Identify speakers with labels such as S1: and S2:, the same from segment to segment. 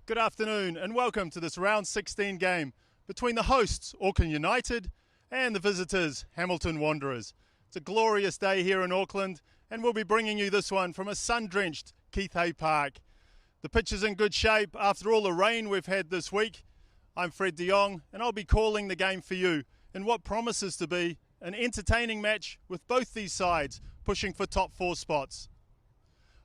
S1: Good afternoon and welcome to this round 16 game between the hosts Auckland United and the visitors Hamilton Wanderers. It's a glorious day here in Auckland and we'll be bringing you this one from a sun-drenched Keith Hay Park. The pitch is in good shape after all the rain we've had this week. I'm Fred de Jong and I'll be calling the game for you in what promises to be an entertaining match with both these sides pushing for top 4 spots.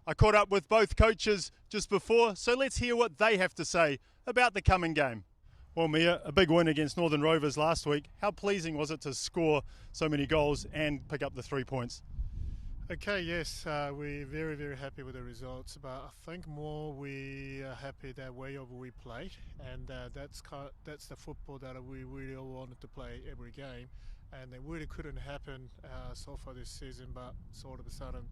S1: I caught up with both coaches just before, so let's hear what they have to say about the coming game. Well, Mia, a big win against Northern Rovers last week. How pleasing was it to score so many goals and pick up the 3 points?
S2: Okay, yes, we're very, very happy with the results, but I think more we are happy that way of we played, and that's the football that we really all wanted to play every game, and it really couldn't happen so far this season, but sort of a sudden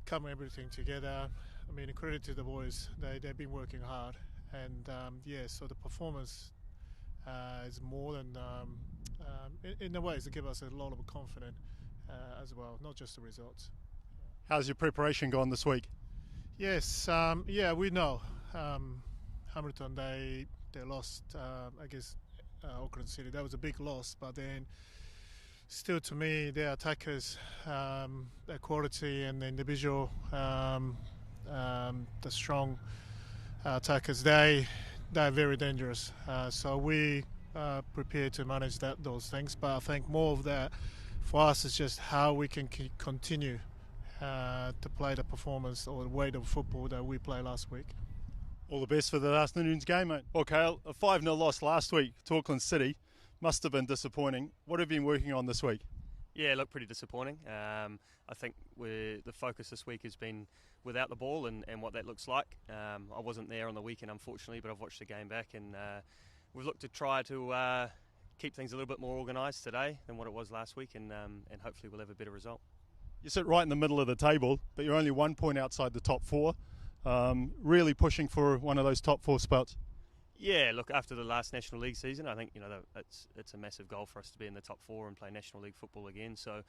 S2: come everything together. I mean, credit to the boys, they've been working hard, and so the performance is more than in a way to give us a lot of confidence as well, not just the results.
S1: How's your preparation gone this week?
S2: Yes, we know Hamilton, they lost against Auckland City. That was a big loss, but then still, to me, their attackers, their quality and the individual, the strong attackers, they're very dangerous. So we are prepared to manage those things. But I think more of that for us is just how we can continue to play the performance or the way of football that we played last week.
S1: All the best for the afternoon's game, mate. Okay, a 5-0 loss last week to Auckland City. Must have been disappointing. What have you been working on this week?
S3: Yeah, look, pretty disappointing. I think the focus this week has been without the ball and what that looks like. I wasn't there on the weekend, unfortunately, but I've watched the game back, and we've looked to try to keep things a little bit more organised today than what it was last week, and hopefully we'll have a better result. You
S1: sit right in the middle of the table, but you're only 1 point outside the top 4. Really pushing for one of those top 4 spots.
S3: Yeah, look, after the last National League season, I think it's a massive goal for us to be in the top 4 and play National League football again. So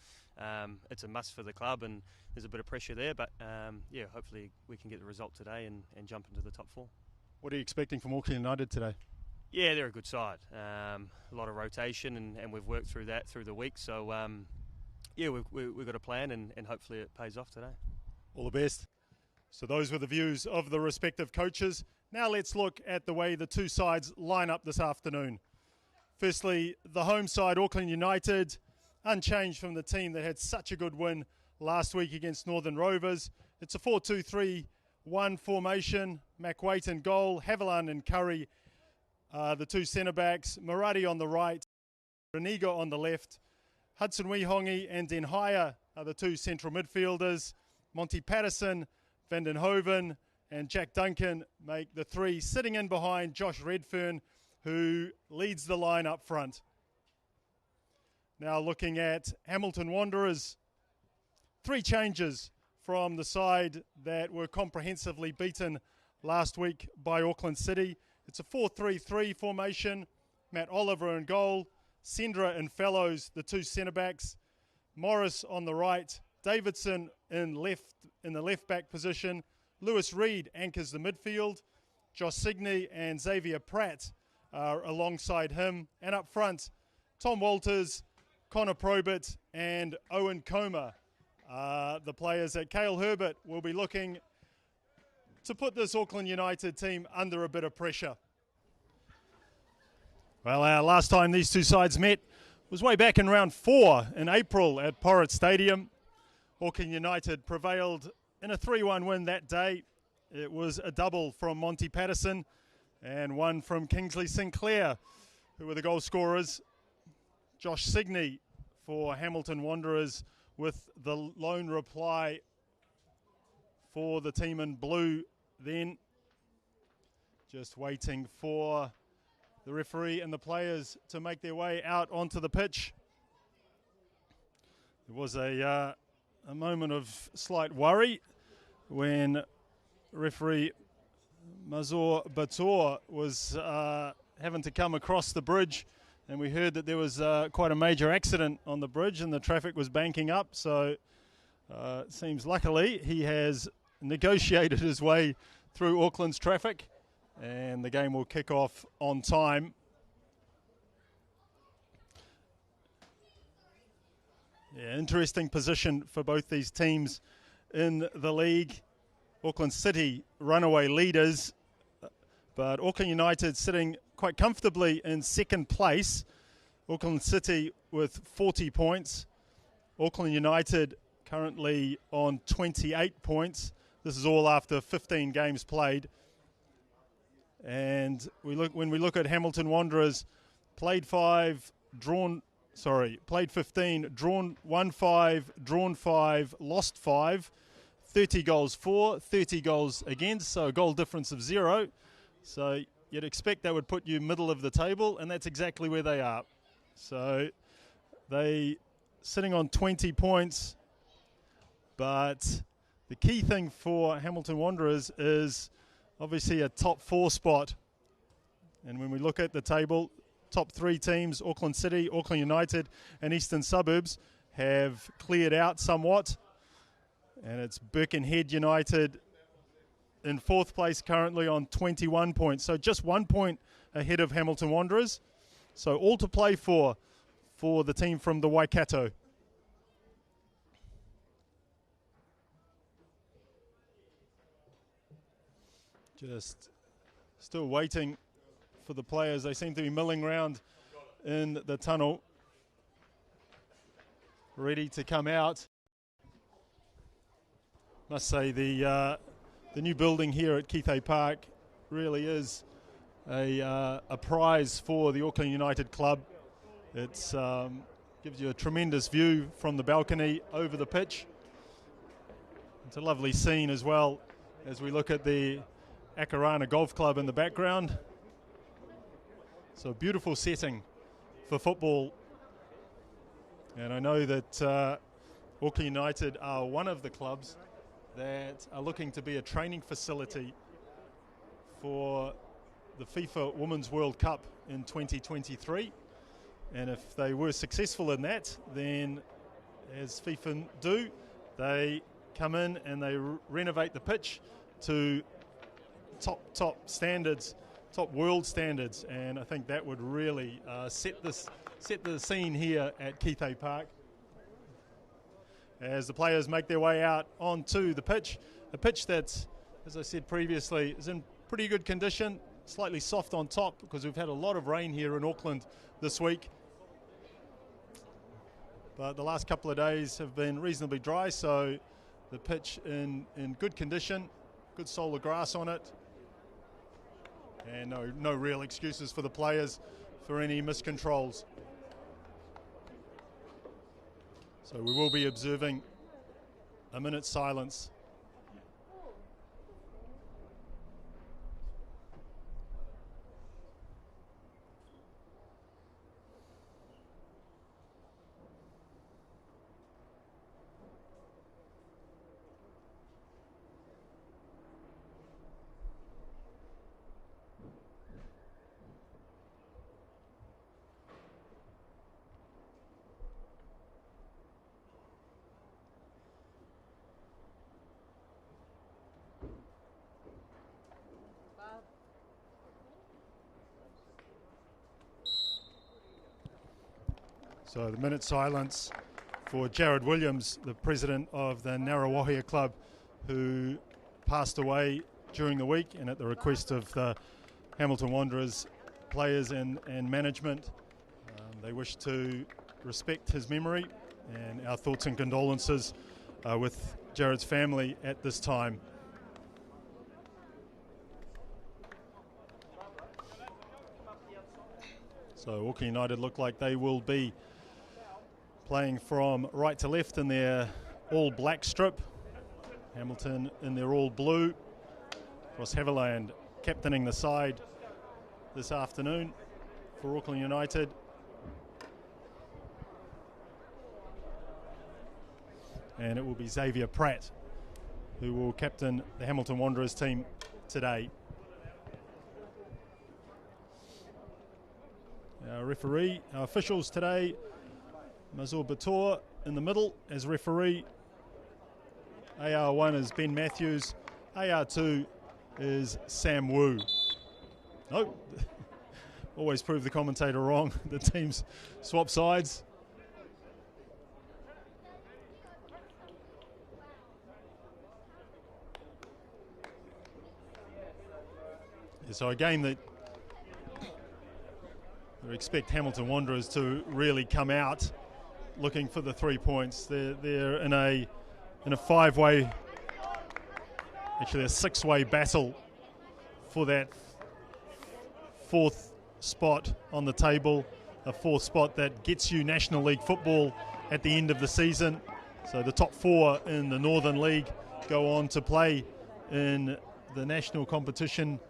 S3: it's a must for the club, and there's a bit of pressure there. But hopefully we can get the result today and jump into the top 4.
S1: What are you expecting from Auckland United today?
S3: Yeah, they're a good side. A lot of rotation, and we've worked through that through the week. So we've got a plan, and hopefully it pays off today.
S1: All the best. So those were the views of the respective coaches. Now let's look at the way the two sides line up this afternoon. Firstly, the home side, Auckland United, unchanged from the team that had such a good win last week against Northern Rovers. It's a 4-2-3-1 formation. McWaite in goal, Haviland and Curry, the two centre-backs, Murati on the right, Reniga on the left, Hudson Wihongi and Denhaya are the two central midfielders. Monty Patterson, Van den Hoven and Jack Duncan make the three, sitting in behind Josh Redfern, who leads the line up front. Now looking at Hamilton Wanderers, 3 changes from the side that were comprehensively beaten last week by Auckland City. It's a 4-3-3 formation. Matt Oliver in goal, Sendra and Fellows, the 2 centre-backs, Morris on the right, Davidson in the left-back position, Lewis Reed anchors the midfield, Josh Signey and Xavier Pratt are alongside him, and up front, Tom Walters, Connor Probert and Owen Comer are the players that Cale Herbert will be looking to put this Auckland United team under a bit of pressure. Well, last time these two sides met was way back in round 4 in April at Porritt Stadium. Auckland United prevailed in a 3-1 win that day. It was a double from Monty Patterson and one from Kingsley Sinclair, who were the goal scorers. Josh Signey for Hamilton Wanderers with the lone reply for the team in blue then. Just waiting for the referee and the players to make their way out onto the pitch. There was a moment of slight worry when referee Mazur Bator was having to come across the bridge, and we heard that there was quite a major accident on the bridge and the traffic was banking up. So it seems luckily he has negotiated his way through Auckland's traffic, and the game will kick off on time. Yeah, interesting position for both these teams in the league. Auckland City runaway leaders, but Auckland United sitting quite comfortably in second place. Auckland City with 40 points. Auckland United currently on 28 points. This is all after 15 games played. And when we look at Hamilton Wanderers, played 15, drawn 1-5, drawn 5, lost 5, 30 goals for, 30 goals against, so a goal difference of 0. So you'd expect that would put you middle of the table, and that's exactly where they are. So they sitting on 20 points, but the key thing for Hamilton Wanderers is obviously a top 4 spot. And when we look at the table, top 3 teams, Auckland City, Auckland United and Eastern Suburbs, have cleared out somewhat. And it's Birkenhead United in 4th place currently on 21 points. So just 1 point ahead of Hamilton Wanderers. So all to play for the team from the Waikato. Just still waiting for the players. They seem to be milling around in the tunnel, ready to come out. Must say the new building here at Kithe Park really is a prize for the Auckland United club. It gives you a tremendous view from the balcony over the pitch. It's a lovely scene as well as we look at the Akarana Golf Club in the background. So a beautiful setting for football. And I know that Auckland United are one of the clubs that are looking to be a training facility for the FIFA Women's World Cup in 2023. And if they were successful in that, then as FIFA do, they come in and they renovate the pitch to top standards, top world standards, and I think that would really set the scene here at Kithe Park. As the players make their way out onto the pitch, a pitch that, as I said previously, is in pretty good condition, slightly soft on top because we've had a lot of rain here in Auckland this week. But the last couple of days have been reasonably dry, so the pitch in good condition, good solar grass on it, and no real excuses for the players for any miscontrols. So we will be observing a minute's silence. So the minute silence for Jared Williams, the president of the Ngaruawahia Club, who passed away during the week, and at the request of the Hamilton Wanderers players and management, they wish to respect his memory, and our thoughts and condolences with Jared's family at this time. So Auckland United look like they will be playing from right to left in their all-black strip. Hamilton in their all-blue. Ross Haviland captaining the side this afternoon for Auckland United. And it will be Xavier Pratt who will captain the Hamilton Wanderers team today. Our referee, our officials today, Mazur Bator in the middle as referee. AR1 is Ben Matthews. AR2 is Sam Wu. Nope. Always prove the commentator wrong. The teams swap sides. So a game that we expect Hamilton Wanderers to really come out looking for the 3 points. They're in a five-way, actually a six-way battle for that fourth spot on the table, a fourth spot that gets you National League football at the end of the season. So the top four in the Northern League go on to play in the national competition,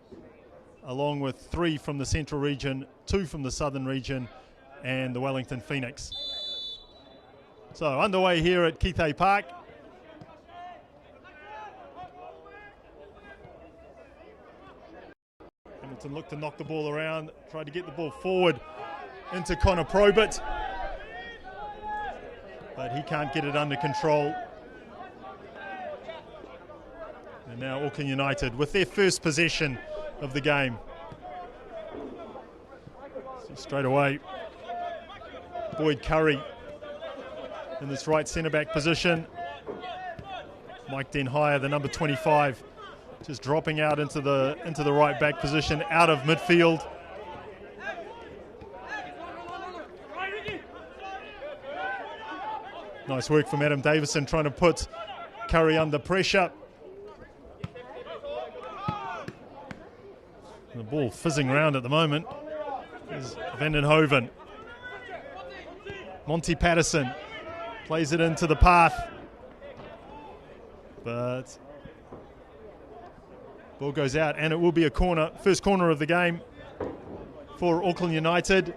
S1: along with 3 from the Central region, 2 from the Southern region, and the Wellington Phoenix. So underway here at Kithe Park. Hamilton looked to knock the ball around, tried to get the ball forward into Connor Probert, but he can't get it under control. And now Auckland United with their first possession of the game. So straight away, Boyd Curry in this right centre-back position. Mike Den Hire, the number 25, just dropping out into the right back position, out of midfield. Nice work from Adam Davison, trying to put Curry under pressure. The ball fizzing around at the moment is Vandenhoven. Monty Patterson plays it into the path, but ball goes out, and it will be a corner, first corner of the game for Auckland United.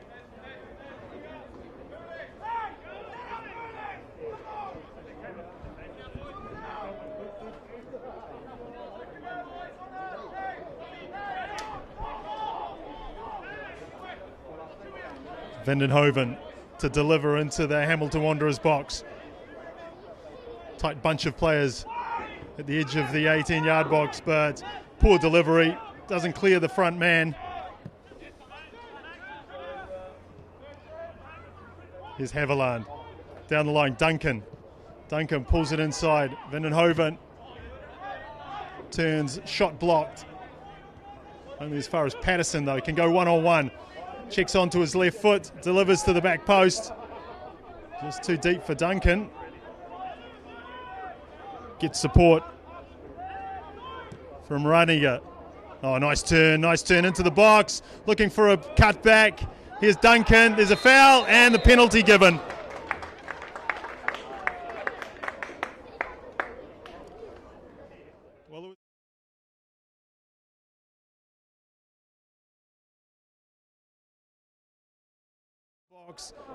S1: Vandenhoven to deliver into the Hamilton Wanderers box. Tight bunch of players at the edge of the 18-yard box, but poor delivery, doesn't clear the front man. Here's Haviland, down the line, Duncan pulls it inside, Vandenhoven turns, shot blocked. Only as far as Patterson though, can go one-on-one. Checks onto his left foot, delivers to the back post. Just too deep for Duncan. Gets support from Raniga. Oh, nice turn into the box. Looking for a cutback. Here's Duncan, there's a foul and the penalty given.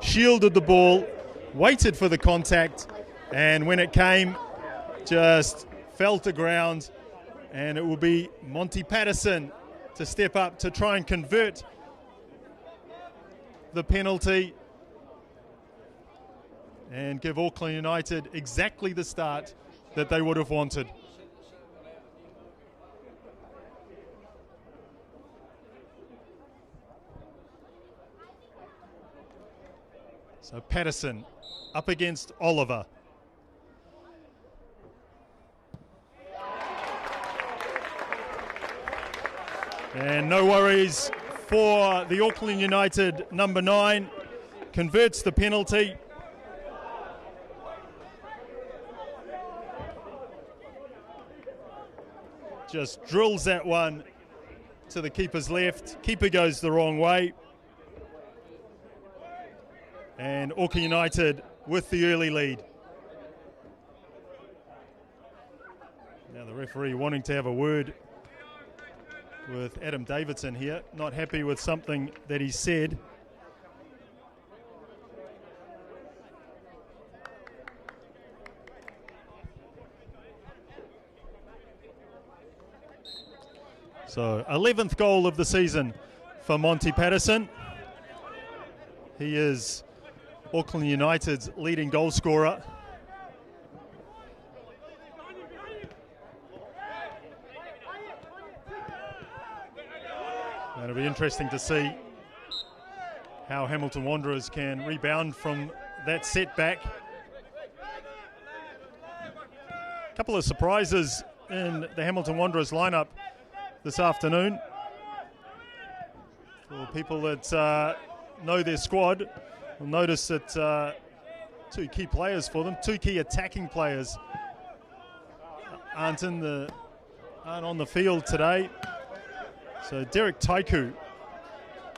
S1: Shielded the ball, waited for the contact, and when it came, just fell to ground. And it will be Monty Patterson to step up to try and convert the penalty and give Auckland United exactly the start that they would have wanted. So Patterson up against Oliver. And no worries for the Auckland United number 9. Converts the penalty. Just drills that one to the keeper's left. Keeper goes the wrong way. And Auckland United with the early lead. Now the referee wanting to have a word with Adam Davidson here. Not happy with something that he said. So 11th goal of the season for Monty Patterson. He is Auckland United's leading goal scorer. It'll be interesting to see how Hamilton Wanderers can rebound from that setback. A couple of surprises in the Hamilton Wanderers lineup this afternoon. For people that know their squad, will notice that two key players for them, two key attacking players aren't on the field today. So Derek Taiku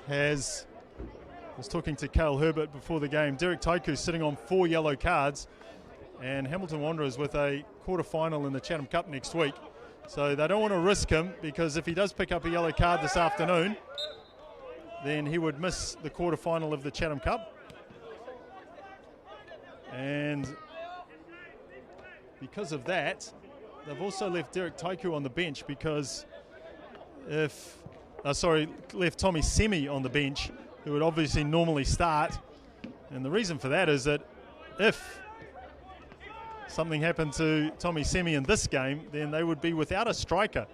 S1: was talking to Cale Herbert before the game. Derek Taiku sitting on 4 yellow cards, and Hamilton Wanderers with a quarter-final in the Chatham Cup next week. So they don't want to risk him, because if he does pick up a yellow card this afternoon, then he would miss the quarter-final of the Chatham Cup. And because of that, they've also left Derek Taiku on the bench, because left Tommy Semi on the bench, who would obviously normally start. And the reason for that is that if something happened to Tommy Semi in this game, then they would be without a striker,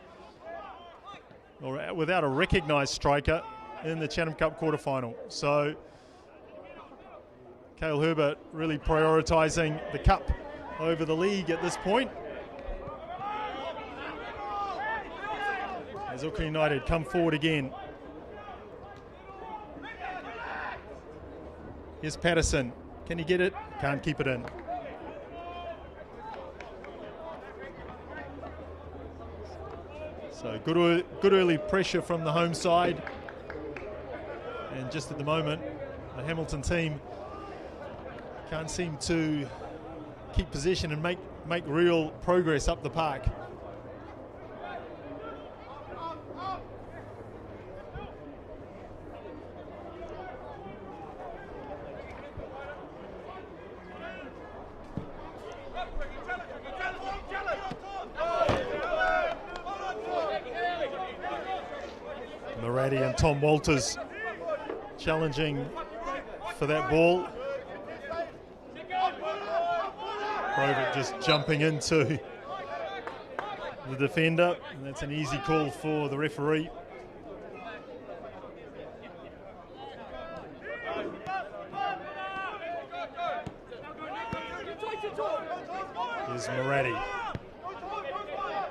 S1: or without a recognised striker in the Chatham Cup quarter-final. So Cale Herbert really prioritising the cup over the league at this point. As Auckland United come forward again. Here's Patterson. Can he get it? Can't keep it in. So good early pressure from the home side. And just at the moment, the Hamilton team can't seem to keep possession and make real progress up the park. Moratti and Tom Walters challenging for that ball. Provic just jumping into the defender, and that's an easy call for the referee. Here's Moratti.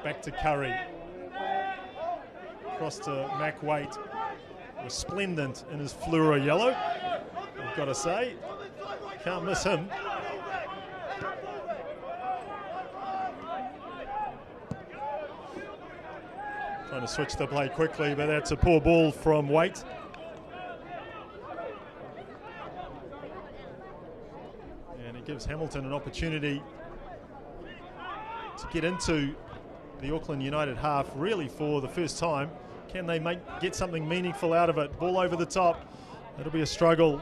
S1: Back to Curry. Across to Mac Waite. Resplendent in his fluoro yellow, I've got to say. Can't miss him. Trying to switch the play quickly, but that's a poor ball from Waite. And it gives Hamilton an opportunity to get into the Auckland United half really for the first time. Can they get something meaningful out of it? Ball over the top. It'll be a struggle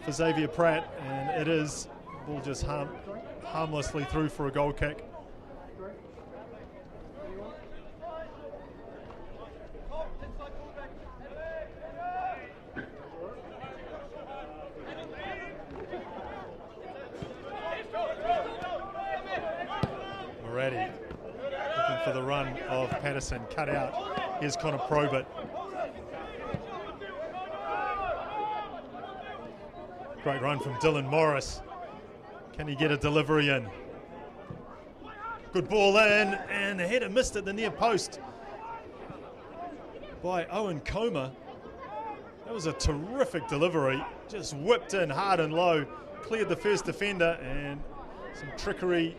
S1: for Xavier Pratt, and it is. Ball just harmlessly through for a goal kick. Moretti looking for the run of Patterson, cut out. Here's Connor Probert. Great run from Dylan Morris. Can he get a delivery in? Good ball in, and the header missed at the near post by Owen Comer. That was a terrific delivery. Just whipped in hard and low, cleared the first defender, and some trickery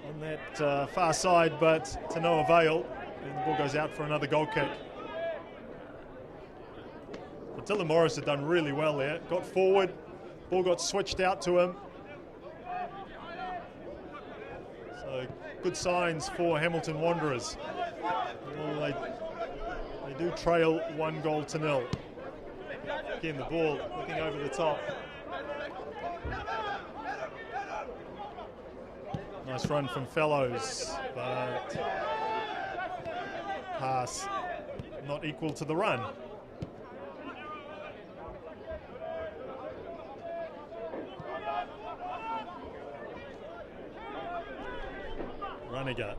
S1: on that far side, but to no avail. And the ball goes out for another goal kick. But Dylan Morris had done really well there. Got forward, ball got switched out to him. So good signs for Hamilton Wanderers. Well, they do trail 1-0. Again, the ball looking over the top. Nice run from Fellows, but pass not equal to the run. Runniger.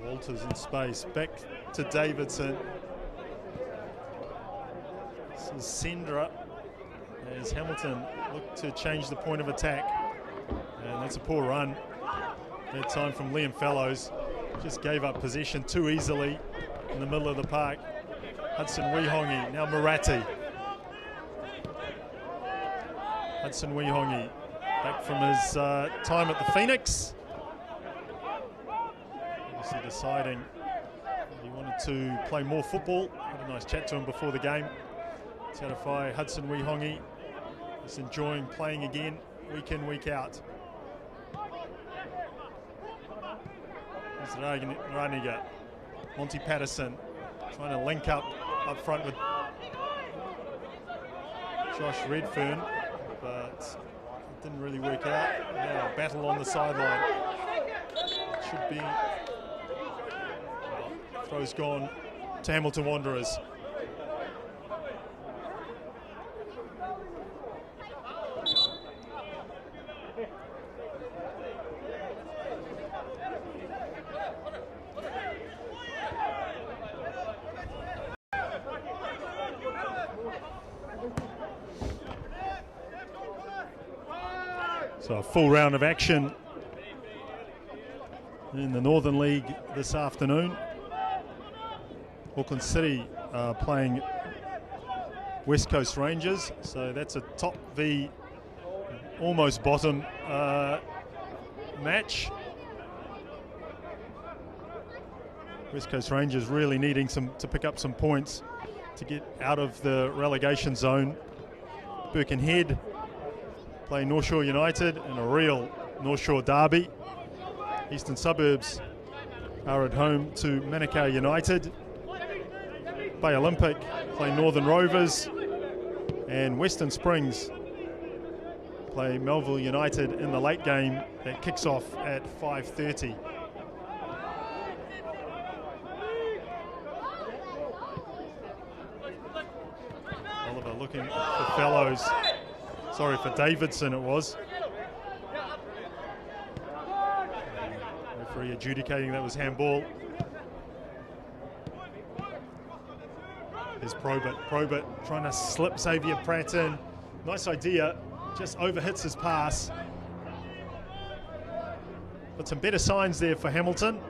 S1: Walters in space, back to Davidson. This is Sendra as Hamilton look to change the point of attack, and that's a poor run. That time from Liam Fellows. Just gave up possession too easily in the middle of the park. Hudson Wihongi, now Moratti. Hudson Wihongi back from his time at the Phoenix. Obviously deciding that he wanted to play more football. Had a nice chat to him before the game. Tarifai Hudson Wihongi is enjoying playing again week in, week out. Raniga, Monty Patterson trying to link up front with Josh Redfern, but it didn't really work out. Now battle on the sideline. Should be throw's gone to Hamilton Wanderers. So a full round of action in the Northern League this afternoon. Auckland City playing West Coast Rangers, so that's a top v almost bottom match. West Coast Rangers really needing to pick up some points to get out of the relegation zone. Birkenhead play North Shore United in a real North Shore derby. Eastern Suburbs are at home to Manukau United. Bay Olympic play Northern Rovers, and Western Springs play Melville United in the late game that kicks off at 5:30. Oliver looking for Fellows. Sorry, for Davidson it was. Referee adjudicating that was handball. There's Probert trying to slip Xavier Pratt in. Nice idea, just overhits his pass. But some better signs there for Hamilton.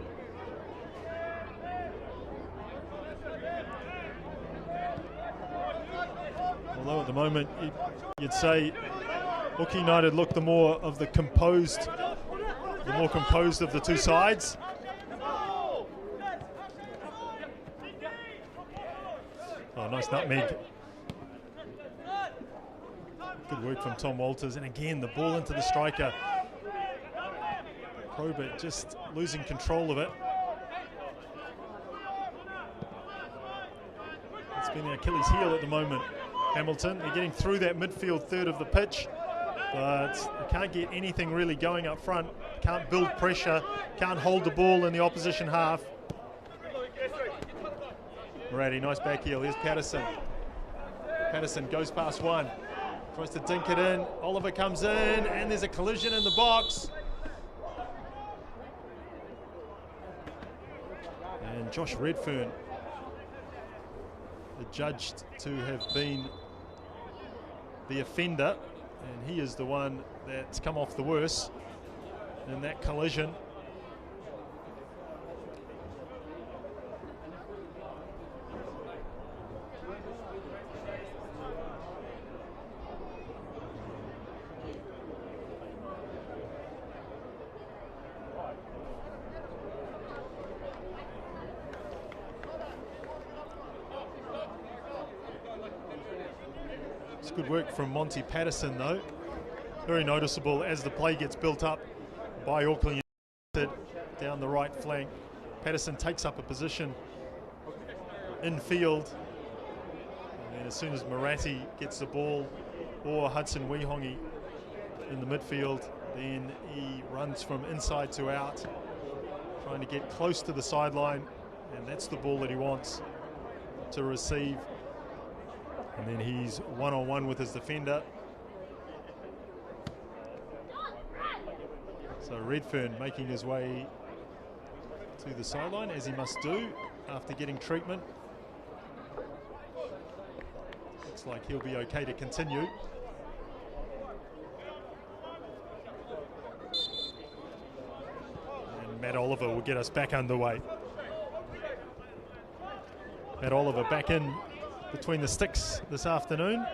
S1: Although at the moment you'd say Auckland United look the more composed of the two sides. Oh, nice nutmeg Good work from Tom Walters, and again the ball into the striker. Probert just losing control of it. It's been the Achilles heel at the moment. Hamilton, they're getting through that midfield third of the pitch, but they can't get anything really going up front. Can't build pressure, can't hold the ball in the opposition half. Moratti, nice back heel. Here's Patterson. Patterson goes past one, tries to dink it in. Oliver comes in, and there's a collision in the box. And Josh Redfern, adjudged to have been the offender, and he is the one that's come off the worst in that collision. Good work from Monty Patterson though. Very noticeable as the play gets built up by Auckland United down the right flank. Patterson takes up a position in field, and then as soon as Moratti gets the ball, or Hudson Wihongi in the midfield, then he runs from inside to out, trying to get close to the sideline, and that's the ball that he wants to receive. And then he's one-on-one with his defender. So Redfern making his way to the sideline, as he must do after getting treatment. Looks like he'll be okay to continue. And Matt Oliver will get us back underway. Matt Oliver back in between the sticks this afternoon.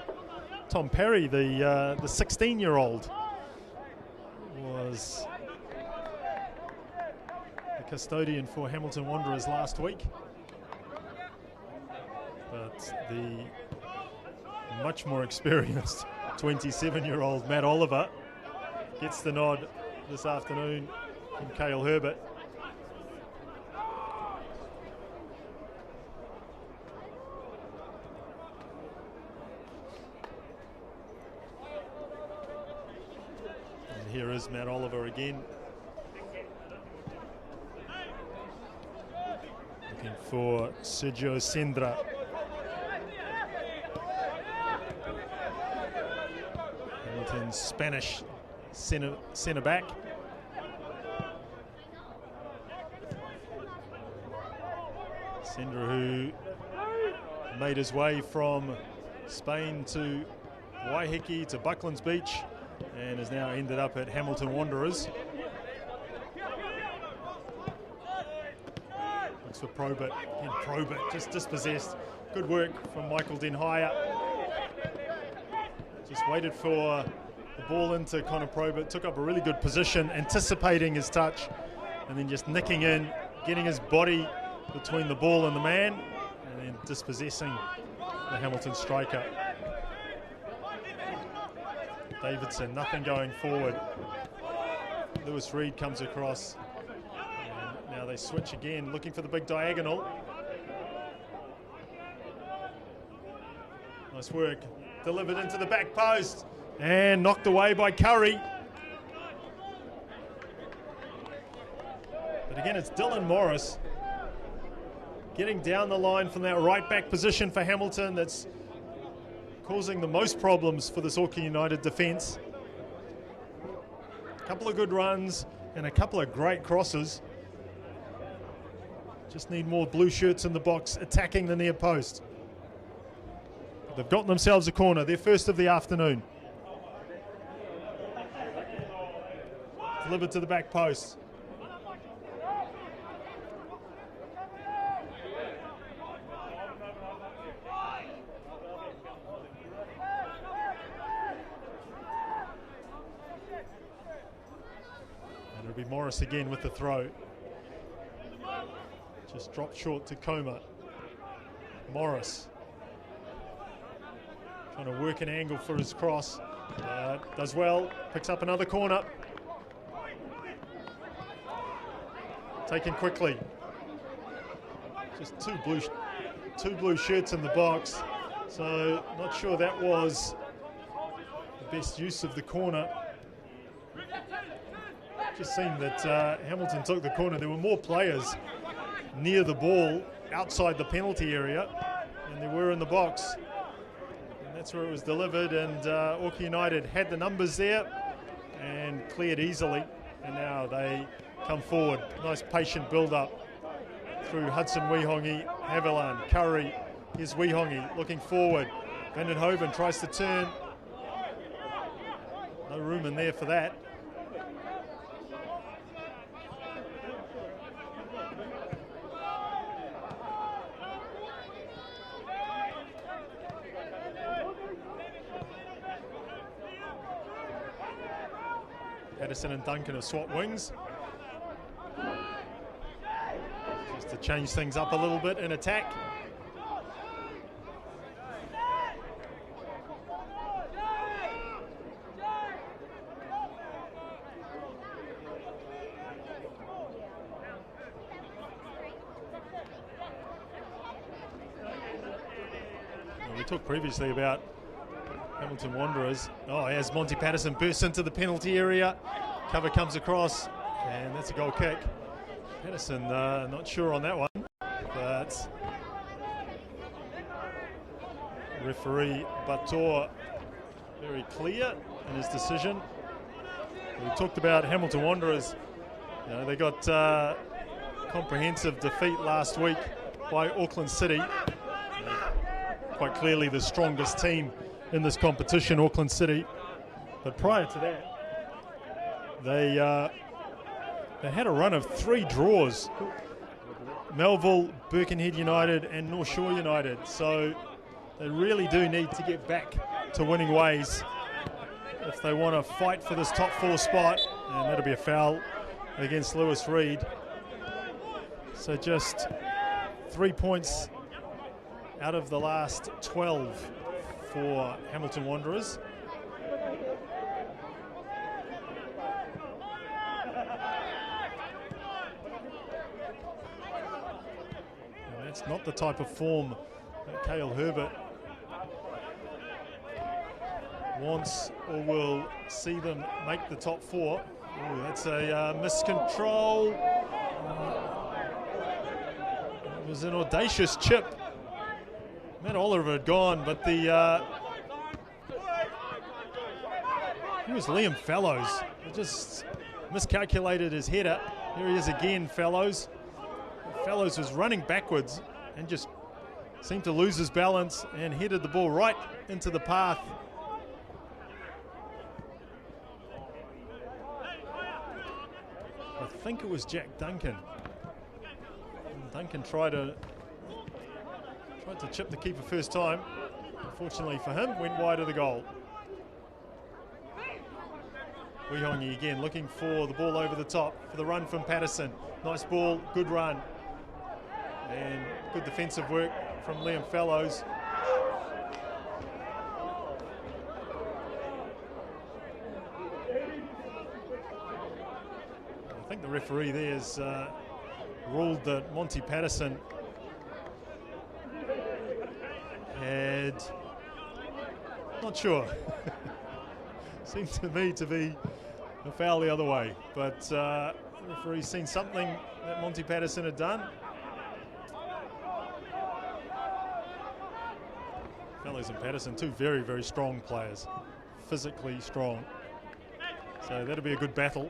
S1: Tom Parry, the 16-year-old, was the custodian for Hamilton Wanderers last week. But the much more experienced 27-year-old Matt Oliver gets the nod this afternoon from Cale Herbert. Here is Matt Oliver again. Looking for Sergio Sendra. Hamilton's Spanish centre back. Sendra, who made his way from Spain to Waiheke to Bucklands Beach, and has now ended up at Hamilton Wanderers. Looks for Probert, and Probert just dispossessed. Good work from Michael Den Heyer. Just waited for the ball into Connor Probert, took up a really good position, anticipating his touch, and then just nicking in, getting his body between the ball and the man, and then dispossessing the Hamilton striker. Davidson, nothing going forward. Lewis Reed comes across. And now they switch again, looking for the big diagonal. Nice work. Delivered into the back post and knocked away by Curry. But again, it's Dylan Morris getting down the line from that right back position for Hamilton. That's causing the most problems for this Auckland United defence. A couple of good runs and a couple of great crosses. Just need more blue shirts in the box attacking the near post. They've got themselves a corner, their first of the afternoon. Delivered to the back post. It'll be Morris again with the throw. Just dropped short to Coma. Morris trying to work an angle for his cross. Does well, picks up another corner. Taken quickly. Just two blue shirts in the box. So not sure that was the best use of the corner. Just seemed that Hamilton took the corner. There were more players near the ball outside the penalty area than there were in the box. And that's where it was delivered, and Auckland United had the numbers there and cleared easily. And now they come forward. Nice patient build-up through Hudson, Wihongi, Haviland, Curry. Here's Wihongi looking forward. Vandenhoven tries to turn. No room in there for that. Patterson and Duncan have swapped wings. Just to change things up a little bit in attack. We talked previously about Hamilton Wanderers. Oh, as Monty Patterson bursts into the penalty area. Cover comes across, and that's a goal kick. Patterson not sure on that one, but referee Bator very clear in his decision. We talked about Hamilton Wanderers. You know, they got comprehensive defeat last week by Auckland City. Quite clearly the strongest team in this competition, Auckland City. But prior to that, they had a run of 3 draws. Melville, Birkenhead United and North Shore United. So they really do need to get back to winning ways if they want to fight for this top 4 spot. And that'll be a foul against Lewis Reed. So just 3 points out of the last 12 for Hamilton Wanderers. And that's not the type of form that Cale Herbert wants or will see them make the top 4. Ooh, that's a miscontrol. It was an audacious chip. Matt Oliver had gone, but he was Liam Fellows. He just miscalculated his header. Here he is again, Fellows. Fellows was running backwards and just seemed to lose his balance and headed the ball right into the path. I think it was Jack Duncan. And Duncan tried to chip the keeper first time. Unfortunately for him, went wide of the goal. Wihongi again looking for the ball over the top for the run from Patterson. Nice ball, good run. And good defensive work from Liam Fellows. I think the referee there has ruled that Monty Patterson had, not sure, seems to me to be a foul the other way, but the referee's seen something that Monty Patterson had done. Fellows and Patterson, 2 very, very strong players, physically strong, so that'll be a good battle.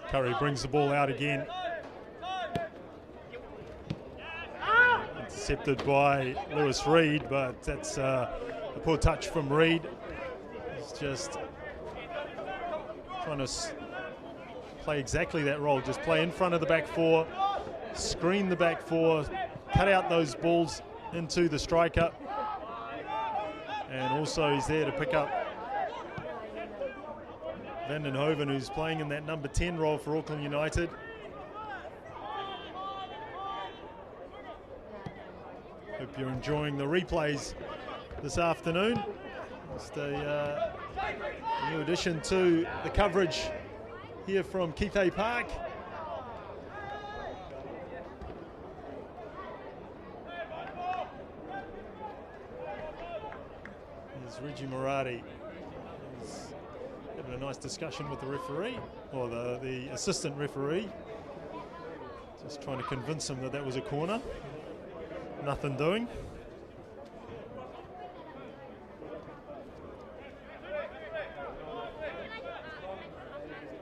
S1: Curry brings the ball out again. Intercepted by Lewis Reed, but that's a poor touch from Reed. He's just trying to play exactly that role, just play in front of the back four, screen the back four, cut out those balls into the striker, and also he's there to pick up Van den Hoven, who's playing in that number 10 role for Auckland United. Hope you're enjoying the replays this afternoon. Just a new addition to the coverage here from Keith Park. There's Reggie Murati. He's having a nice discussion with the referee, or the assistant referee. Just trying to convince him that that was a corner. Nothing doing.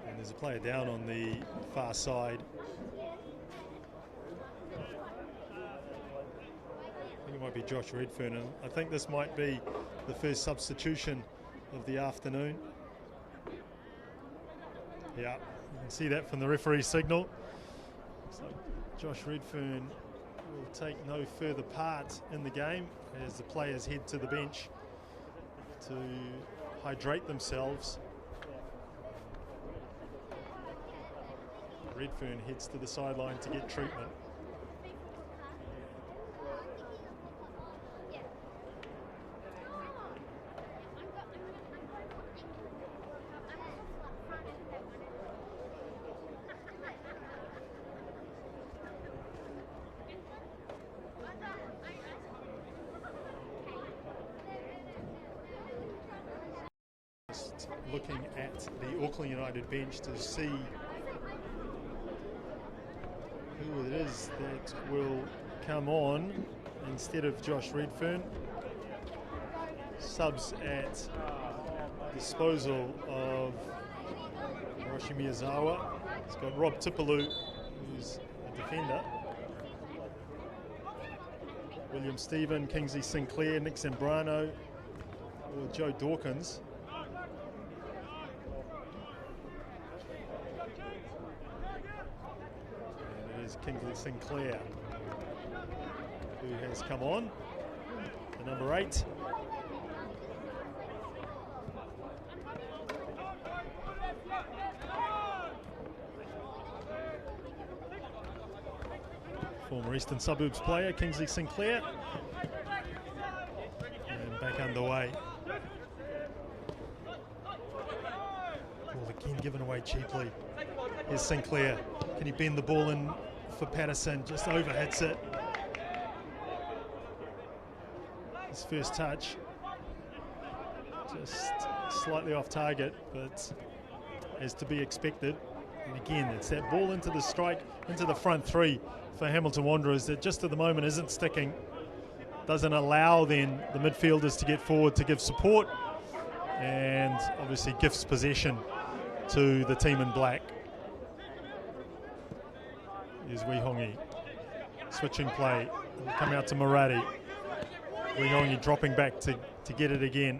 S1: And there's a player down on the far side. I think it might be Josh Redfern, and I think this might be the first substitution of the afternoon. Yeah, you can see that from the referee's signal. So Josh Redfern will take no further part in the game as the players head to the bench to hydrate themselves. Redfern heads to the sideline to get treatment. Looking at the Auckland United bench to see who it is that will come on instead of Josh Redfern. Subs at disposal of Hiroshi Miyazawa. He's got Rob Tipalu, who's a defender. William Stephen, Kingsley Sinclair, Nick Zambrano, or Joe Dawkins. Kingsley Sinclair, who has come on, the number 8. Former Eastern Suburbs player, Kingsley Sinclair. And back underway. Ball again given away cheaply. Here's Sinclair. Can he bend the ball in for Patterson? Just over hits it. His first touch, just slightly off target, but as to be expected. And again, it's that ball into the strike, into the front three for Hamilton Wanderers that just at the moment isn't sticking. Doesn't allow then the midfielders to get forward to give support, and obviously gives possession to the team in black. Here's Wihongi, switching play, come out to Murati. Wihongi dropping back to get it again.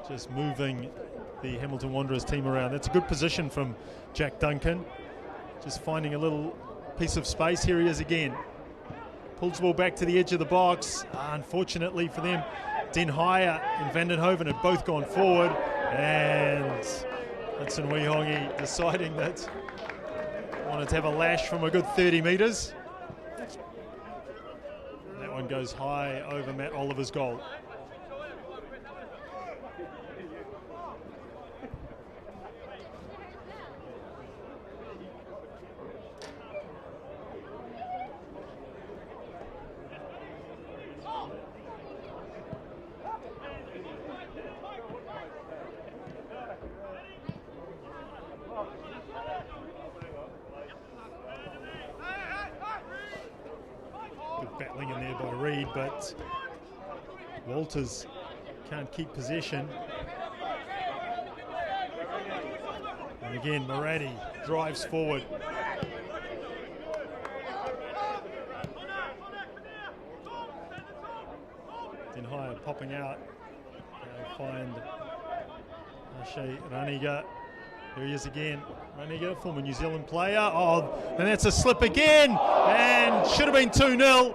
S1: Just moving the Hamilton Wanderers team around. That's a good position from Jack Duncan. Just finding a little piece of space. Here he is again. Pulls the ball back to the edge of the box. Unfortunately for them, Den Heyer and Van den Hoven had both gone forward, and Hudson Wihongi deciding that wanted to have a lash from a good 30 metres. That one goes high over Matt Oliver's goal. Battling in there by Reed, but Walters can't keep possession. And again, Murati drives forward. popping out. They'll find Shea Raniga. There he is again. Raniga, former New Zealand player. Oh, and that's a slip again. And should have been 2-0.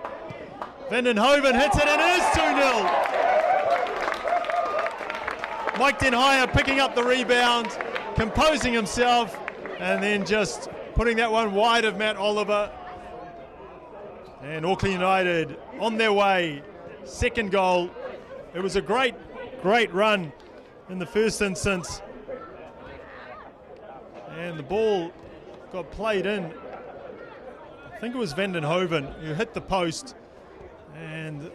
S1: Vandenhoven hits it and it is 2-0. Mike Den Heyer picking up the rebound, composing himself, and then just putting that one wide of Matt Oliver. And Auckland United on their way. Second goal. It was a great run in the first instance. And the ball got played in. I think it was Vandenhoven who hit the post and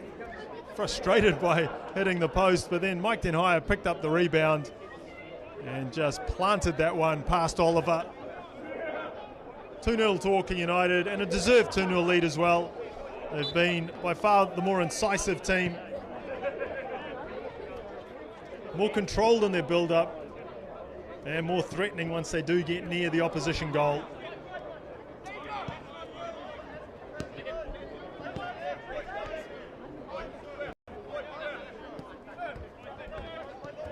S1: frustrated by hitting the post, but then Mike Den Heyer picked up the rebound and just planted that one past Oliver. 2-0 to Auckland United, and a deserved 2-0 lead as well. They've been by far the more incisive team, more controlled in their build-up, and more threatening once they do get near the opposition goal.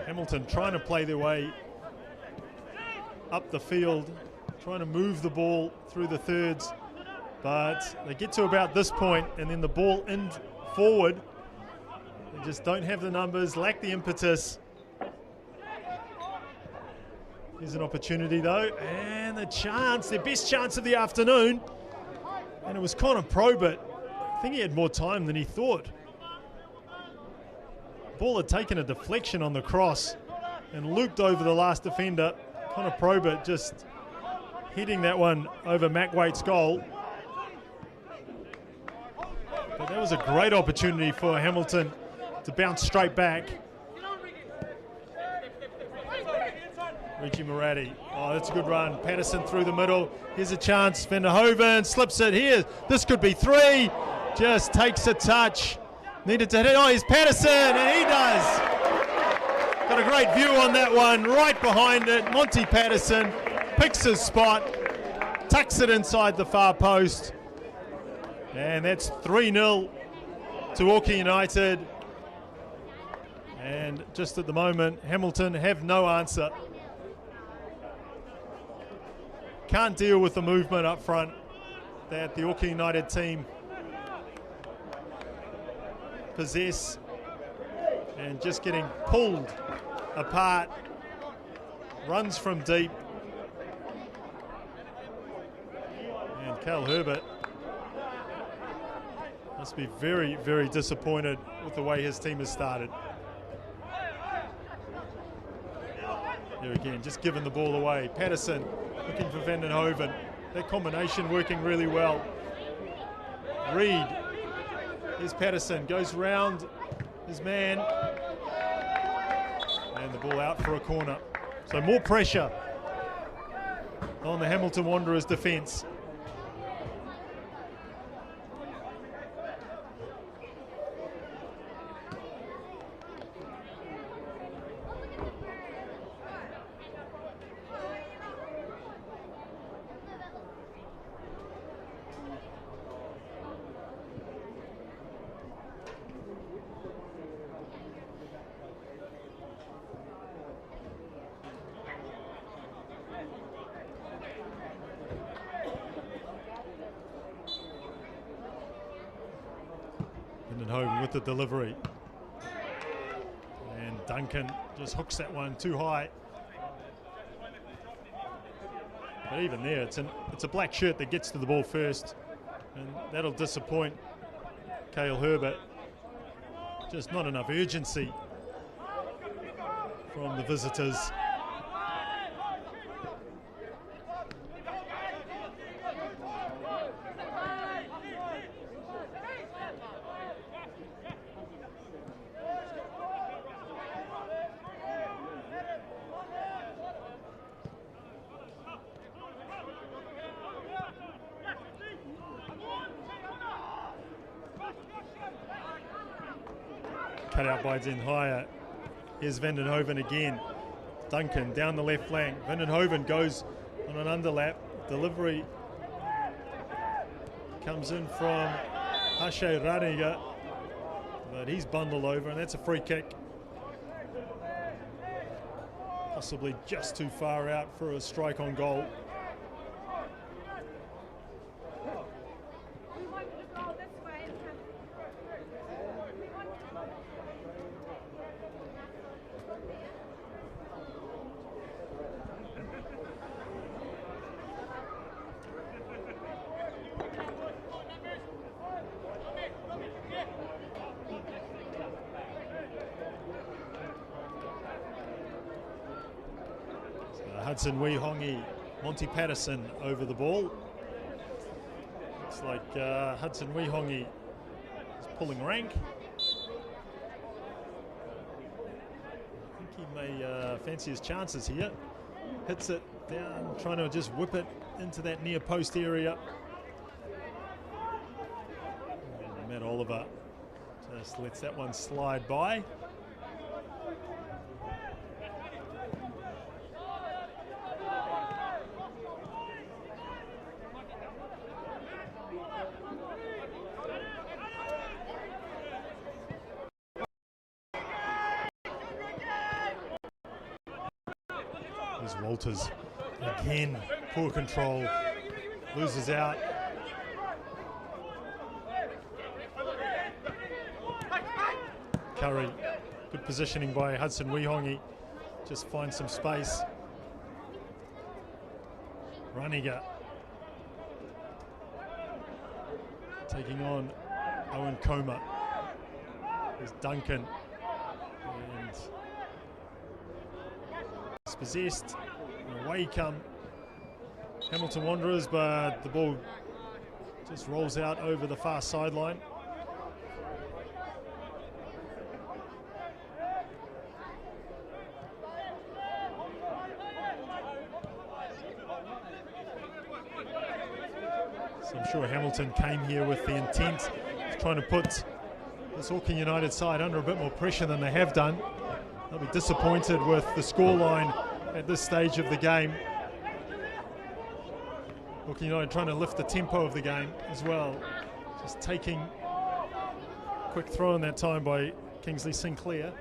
S1: Hamilton trying to play their way up the field, trying to move the ball through the thirds, but they get to about this point and then the ball in forward. They just don't have the numbers, lack the impetus. Here's an opportunity though, and the chance, their best chance of the afternoon, and it was Connor Probert. I think he had more time than he thought. Ball had taken a deflection on the cross and looped over the last defender. Connor Probert just heading that one over Mac Waite's goal. But that was a great opportunity for Hamilton to bounce straight back. Richie Moratti. Oh, that's a good run. Patterson through the middle. Here's a chance. Vandenhoven slips it here. This could be three. Just takes a touch. Needed to hit it. Oh, here's Patterson, and he does. Got a great view on that one. Right behind it. Monty Patterson picks his spot. Tucks it inside the far post. And that's 3-0 to Auckland United. And just at the moment, Hamilton have no answer. Can't deal with the movement up front that the Auckland United team possess, and just getting pulled apart. Runs from deep. And Cal Herbert must be very, very disappointed with the way his team has started. There again, just giving the ball away. Patterson looking for Vandenhoven. That combination working really well. Reed. Here's Patterson, goes round his man. And the ball out for a corner. So more pressure on the Hamilton Wanderers defence. Home with the delivery, and Duncan just hooks that one too high. But even there, it's a black shirt that gets to the ball first, and that'll disappoint Cale Herbert. Just not enough urgency from the visitors. Cut out by Den Heyer. Here's Vandenhoven again. Duncan down the left flank. Vandenhoven goes on an underlap. Delivery comes in from Hashe Raniga. But he's bundled over, and that's a free kick. Possibly just too far out for a strike on goal. Hudson Wihongi, Monty Patterson over the ball. Looks like Hudson Wihongi is pulling rank. I think he may fancy his chances here. Hits it down, trying to just whip it into that near post area. And Matt Oliver just lets that one slide by. Walters again, poor control, loses out. Curry, good positioning by Hudson Wihongi, just finds some space. Raniga taking on Owen Coma. There's Duncan, and it's possessed. Away come Hamilton Wanderers, but the ball just rolls out over the far sideline. So I'm sure Hamilton came here with the intent of trying to put this Auckland United side under a bit more pressure than they have done. They'll be disappointed with the scoreline at this stage of the game. Auckland United trying to lift the tempo of the game as well. Just taking a quick throw in that time by Kingsley Sinclair.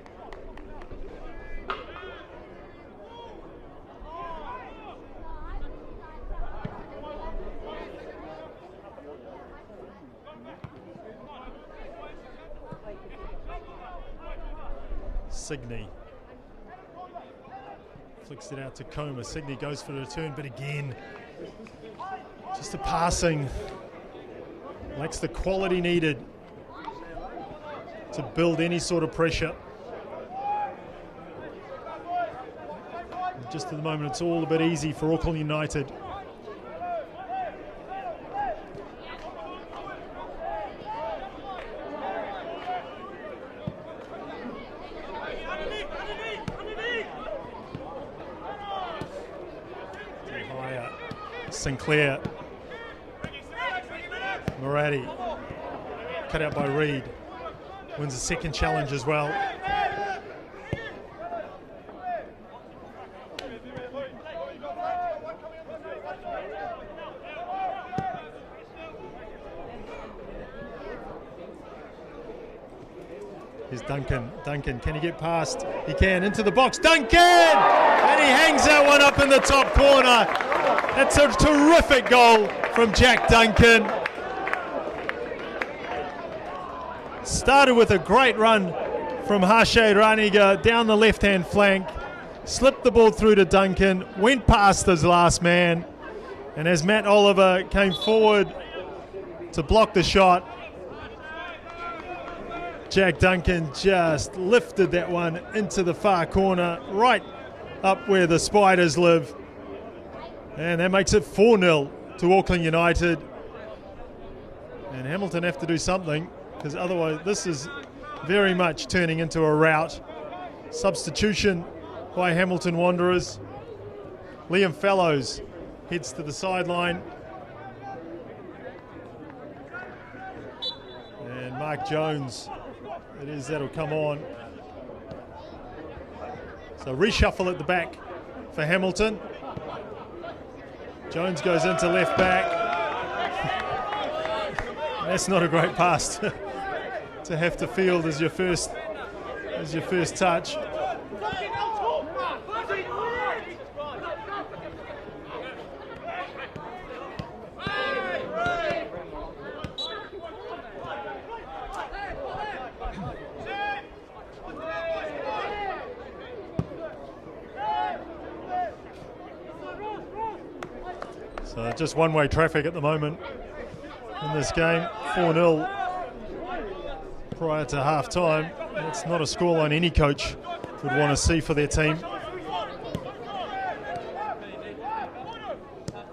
S1: Signey flicks it out to Coma. Signey goes for the return, but again, just a passing. Lacks the quality needed to build any sort of pressure. Just at the moment, it's all a bit easy for Auckland United. Sinclair, Moratti, cut out by Reed, wins the second challenge as well. Here's Duncan. Duncan, can he get past? He can, into the box. Duncan! And he hangs that one up in the top corner. That's a terrific goal from Jack Duncan. Started with a great run from Harshe Raniga down the left-hand flank. Slipped the ball through to Duncan, went past his last man. And as Matt Oliver came forward to block the shot, Jack Duncan just lifted that one into the far corner, right up where the Spiders live. And that makes it 4-0 to Auckland United. And Hamilton have to do something, because otherwise this is very much turning into a rout. Substitution by Hamilton Wanderers. Liam Fellows heads to the sideline. And Mark Jones, it is, that'll come on. So reshuffle at the back for Hamilton. Jones goes into left back. That's not a great pass to have to field as your first touch. So just one-way traffic at the moment in this game, 4-0 prior to half-time. That's not a scoreline any coach would want to see for their team.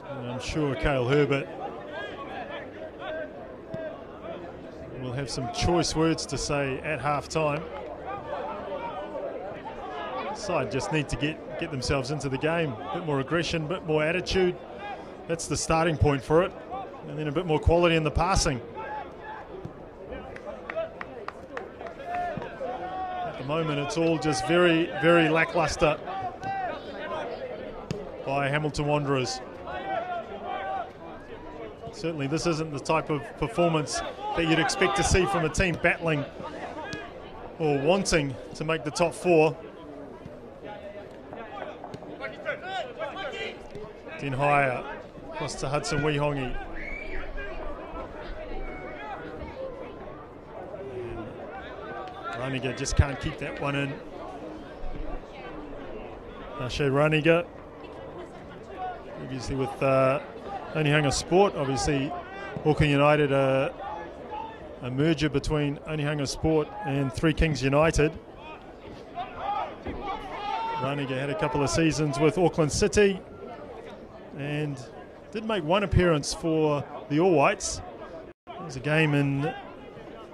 S1: And I'm sure Cale Herbert will have some choice words to say at half-time. Side just need to get themselves into the game. A bit more aggression, a bit more attitude. That's the starting point for it. And then a bit more quality in the passing. At the moment, it's all just very, very lackluster by Hamilton Wanderers. Certainly, this isn't the type of performance that you'd expect to see from a team battling or wanting to make the top four. Den Hire across to Hudson Wihongi. Raniga just can't keep that one in. Nashe Raniga, obviously with Onehunga Sport, obviously Auckland United, a merger between Onehunga Sport and Three Kings United. Raniga had a couple of seasons with Auckland City and did make one appearance for the All Whites. It was a game in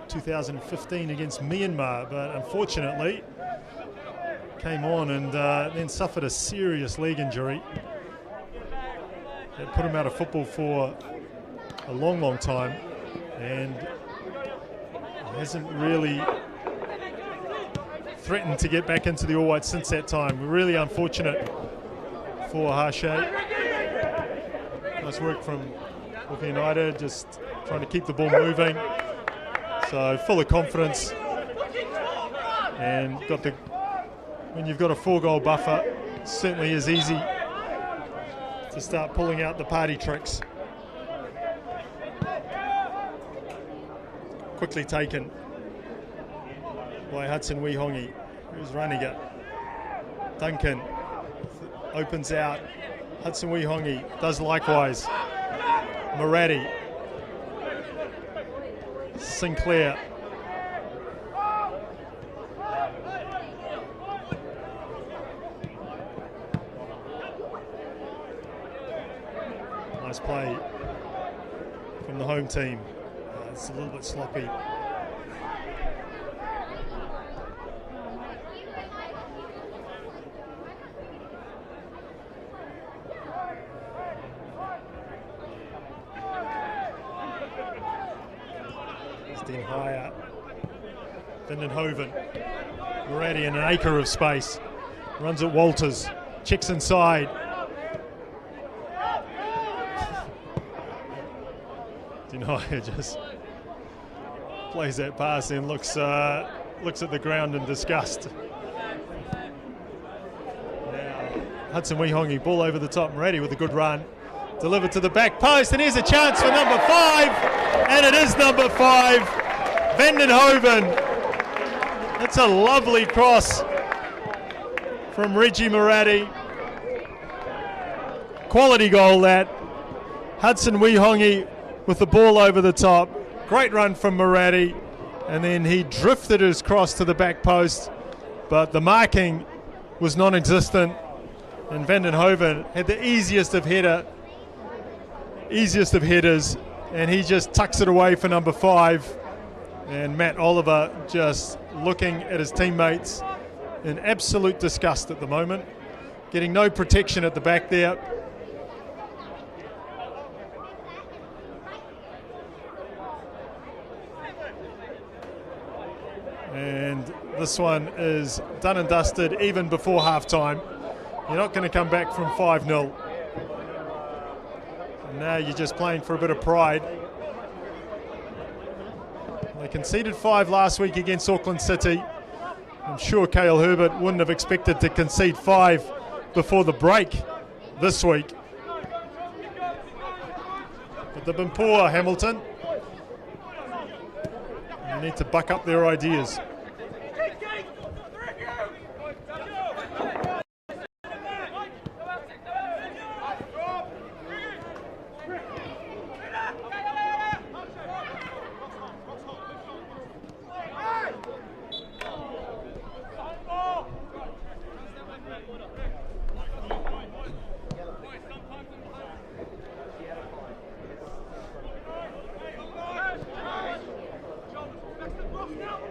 S1: 2015 against Myanmar, but unfortunately came on and then suffered a serious leg injury that put him out of football for a long, long time, and hasn't really threatened to get back into the All Whites since that time. Really unfortunate for Hache. Nice work from Auckland United, just trying to keep the ball moving. So full of confidence, and when you've got a 4-goal buffer, it certainly is easy to start pulling out the party tricks. Quickly taken by Hudson Wihongi. Here's Raniga. Duncan opens out. Hudson Wihongi does likewise. Moratti. Sinclair. Nice play from the home team. It's a little bit sloppy. Den Hire, Vindenhoven, Moratti in an acre of space, runs at Walters, checks inside. Den Hire just plays that pass and looks at the ground in disgust. Now Hudson Wihongi, ball over the top, Moratti with a good run. Delivered to the back post, and here's a chance for number 5, and it is number 5, Vindenhoven. That's a lovely cross from Reggie Moratti. Quality goal that. Hudson Wihongi with the ball over the top. Great run from Moratti, and then he drifted his cross to the back post, but the marking was non-existent, and Vindenhoven had the easiest of headers, and he just tucks it away for number 5. And Matt Oliver just looking at his teammates in absolute disgust at the moment, getting no protection at the back there. And this one is done and dusted even before half-time. You're not going to come back from 5-0. Now you're just playing for a bit of pride. They conceded 5 last week against Auckland City. I'm sure Cale Herbert wouldn't have expected to concede 5 before the break this week. But they've been poor, Hamilton. They need to buck up their ideas.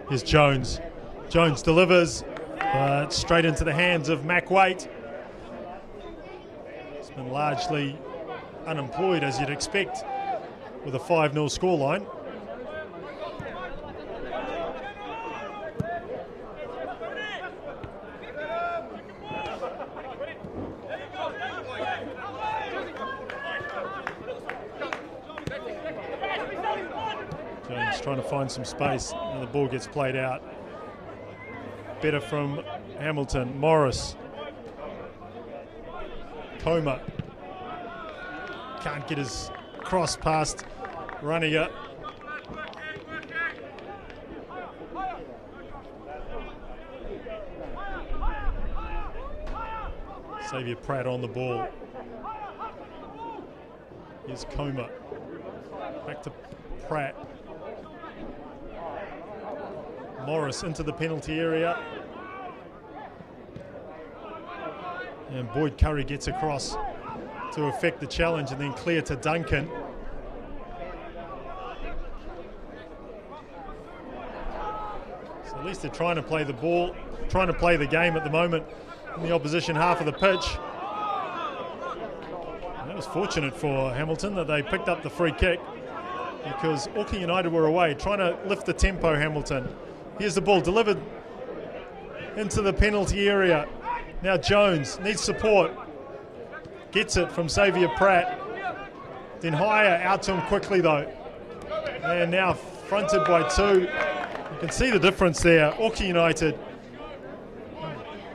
S1: Here's Jones. Jones delivers straight into the hands of Mac Waite. He's been largely unemployed, as you'd expect, with a 5-0 scoreline. Jones trying to find some space, and the ball gets played out. Better from Hamilton. Morris. Coma. Can't get his cross past Raniga. Xavier Pratt on the ball. Here's Coma. Back to Pratt. Morris into the penalty area. And Boyd Curry gets across to effect the challenge and then clear to Duncan. So at least they're trying to play the ball, trying to play the game at the moment in the opposition half of the pitch. And it was fortunate for Hamilton that they picked up the free kick, because Auckland United were away, trying to lift the tempo, Hamilton. Here's the ball delivered into the penalty area. Now Jones needs support. Gets it from Xavier Pratt. Then higher out to him quickly though. And now fronted by 2. You can see the difference there. Auckland United,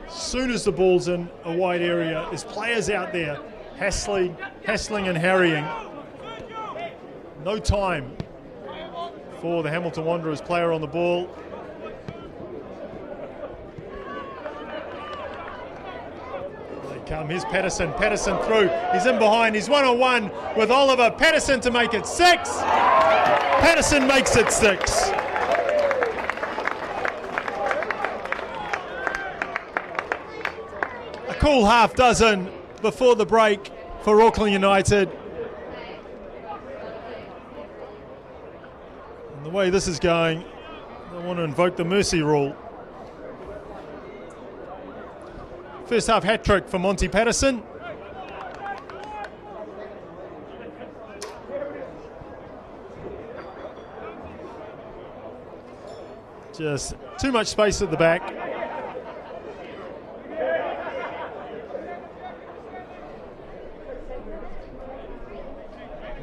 S1: as soon as the ball's in a wide area, there's players out there hassling and harrying. No time for the Hamilton Wanderers player on the ball. Here's Patterson. Patterson through. He's in behind. He's 1-on-1 with Oliver. Patterson to make it 6. Patterson makes it 6. A cool half dozen before the break for Auckland United. And the way this is going, I want to invoke the mercy rule. First half hat-trick for Monty Patterson. Just too much space at the back.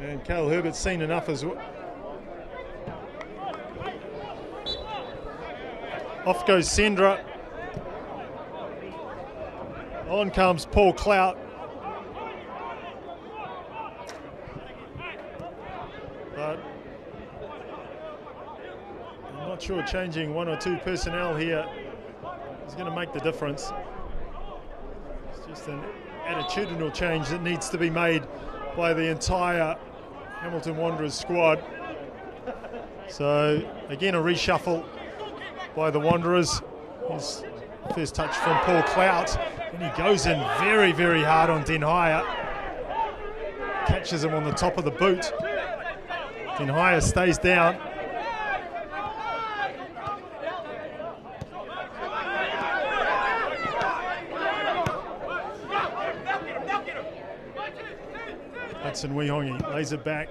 S1: And Cale Herbert's seen enough as well. Off goes Sendra. On comes Paul Clout. But I'm not sure changing 1 or 2 personnel here is going to make the difference. It's just an attitudinal change that needs to be made by the entire Hamilton Wanderers squad. So again, a reshuffle by the Wanderers. His first touch from Paul Clout. And he goes in very, very hard on Den Haya. Catches him on the top of the boot. Den Haya stays down. Hudson Wihongi lays it back.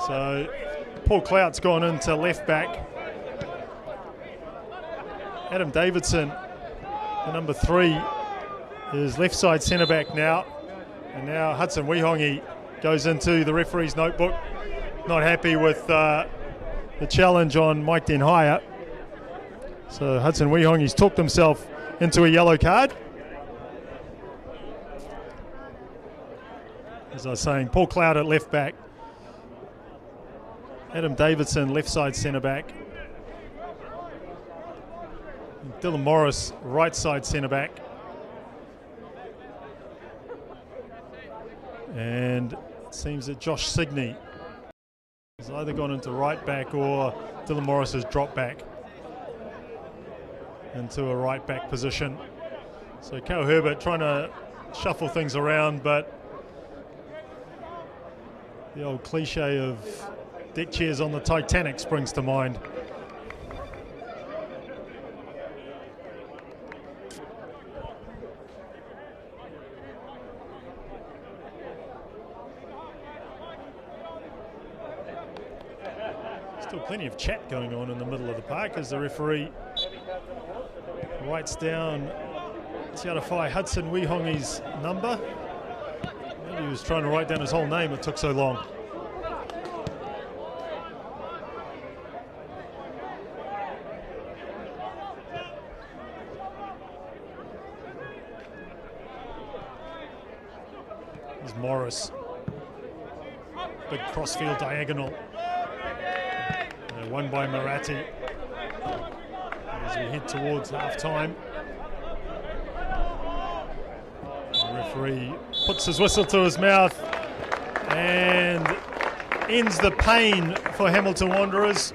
S1: So Paul Clout's gone into left back. Adam Davidson, the number 3, is left side centre back now. And now Hudson Wihongi goes into the referee's notebook. Not happy with the challenge on Mike Den Haya. So Hudson Wihong, he's talked himself into a yellow card. As I was saying, Paul Cloud at left back. Adam Davidson, left side centre back. Dylan Morris, right side centre back. And it seems that Josh Signey has either gone into right back or Dylan Morris has dropped back into a right back position. So Cal Herbert trying to shuffle things around, but the old cliche of deck chairs on the Titanic springs to mind. Still plenty of chat going on in the middle of the park as the referee writes down Tiarafai Hudson Wihongi's number. Maybe he was trying to write down his whole name, it took so long. There's Morris. Big crossfield diagonal. Won by Marathi as we head towards half-time. The referee puts his whistle to his mouth and ends the pain for Hamilton Wanderers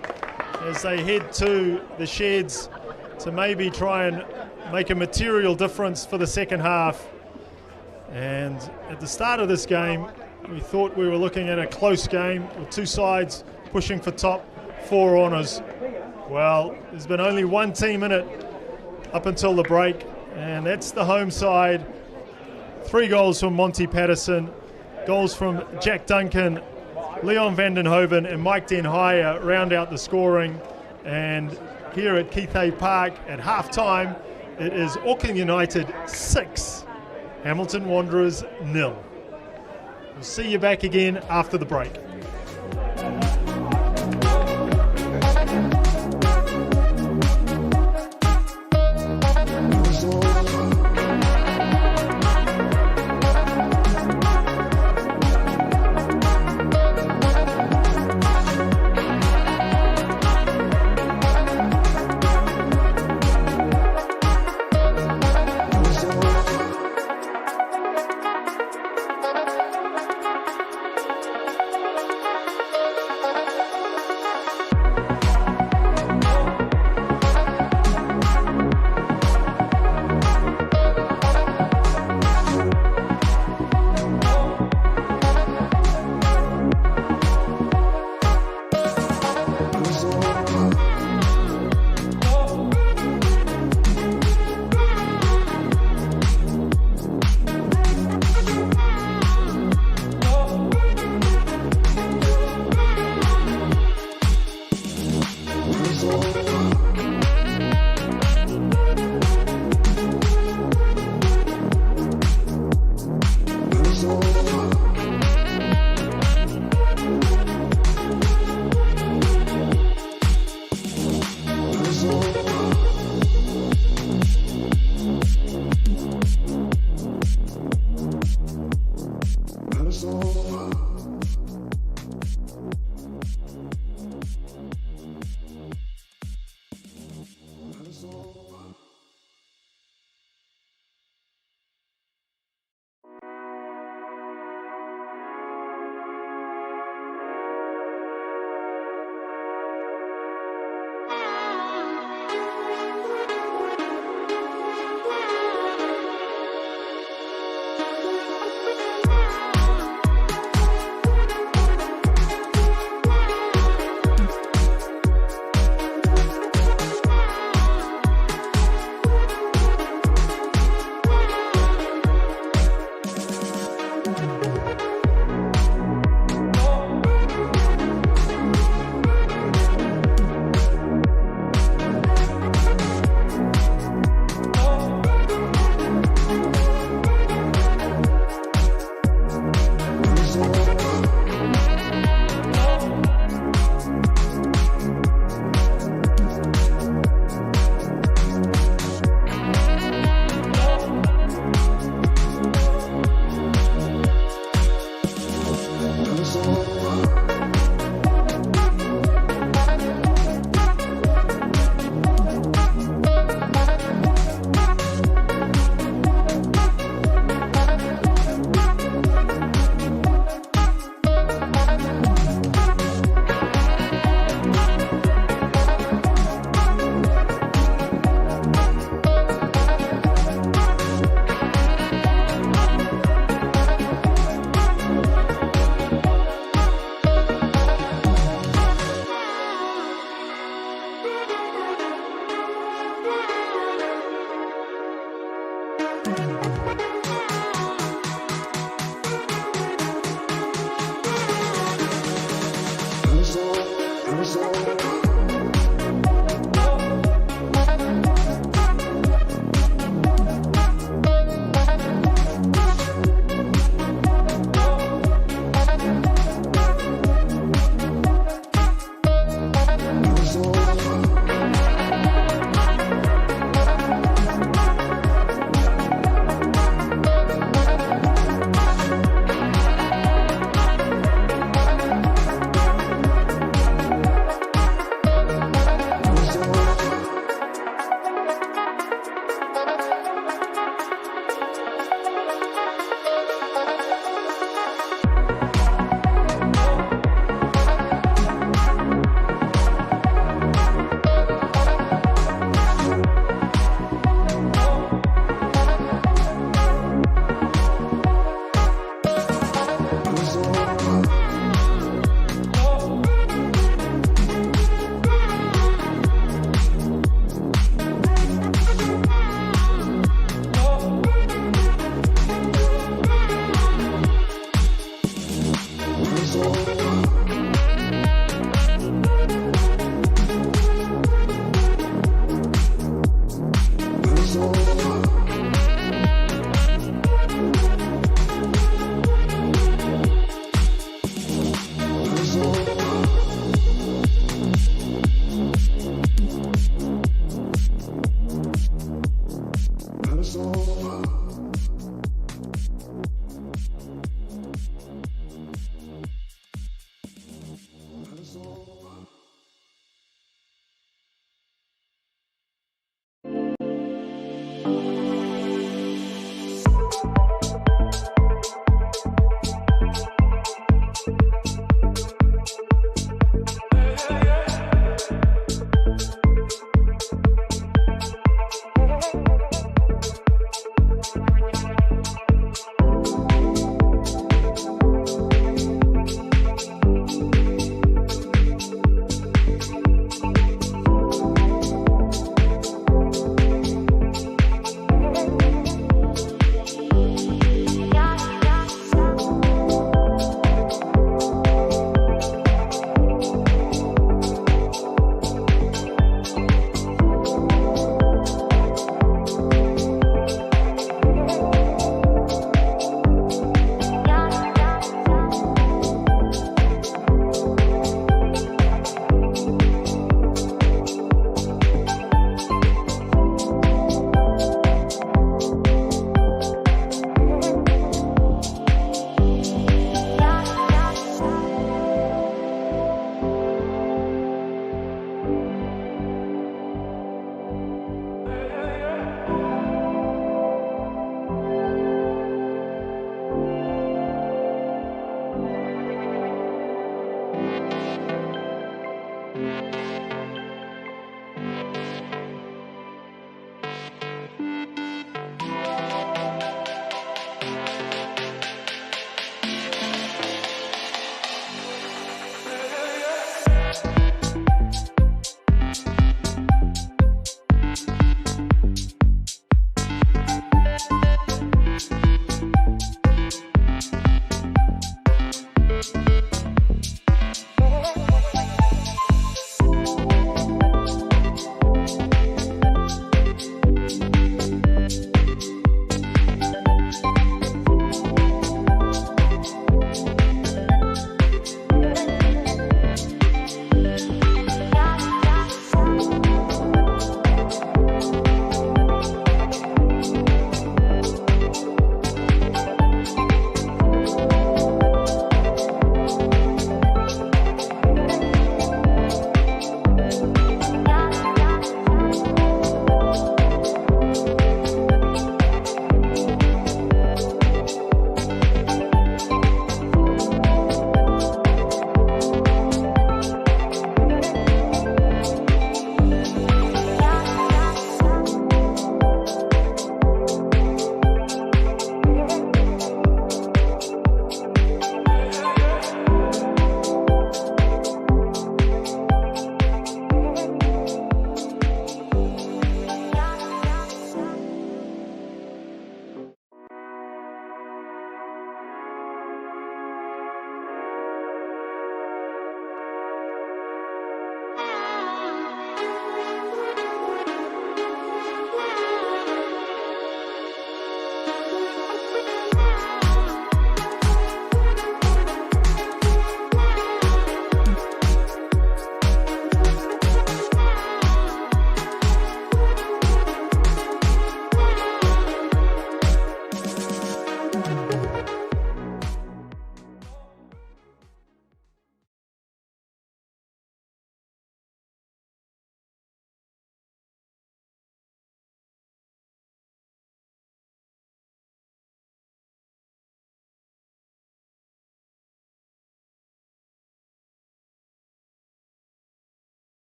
S1: as they head to the sheds to maybe try and make a material difference for the second half. And at the start of this game, we thought we were looking at a close game with two sides pushing for top 4 honours. Well, there's been only one team in it up until the break, and that's the home side. 3 goals from Monty Patterson, goals from Jack Duncan, Leon Vandenhoven and Mike Den Haya round out the scoring. And here at Keith Hay Park at half-time, it is Auckland United 6, Hamilton Wanderers 0. We'll see you back again after the break.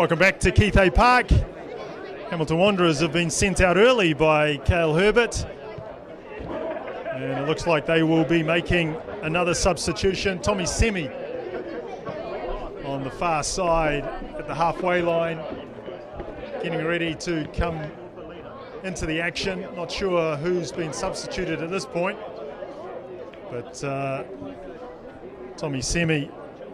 S1: Welcome back to Keith A Park. Hamilton Wanderers have been sent out early by Cale Herbert. And it looks like they will be making another substitution. Tommy Semi on the far side at the halfway line, getting ready to come into the action. Not sure who's been substituted at this point, but Tommy Semi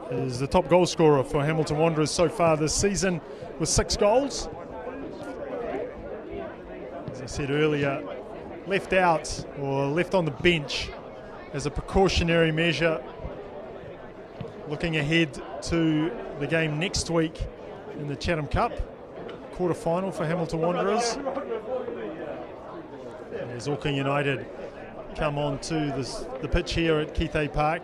S1: is the top goal scorer for Hamilton Wanderers so far this season with 6 goals. As I said earlier, left out or left on the bench as a precautionary measure, looking ahead to the game next week in the Chatham Cup quarter-final for Hamilton Wanderers. As Auckland United come on to the pitch here at Keith A Park.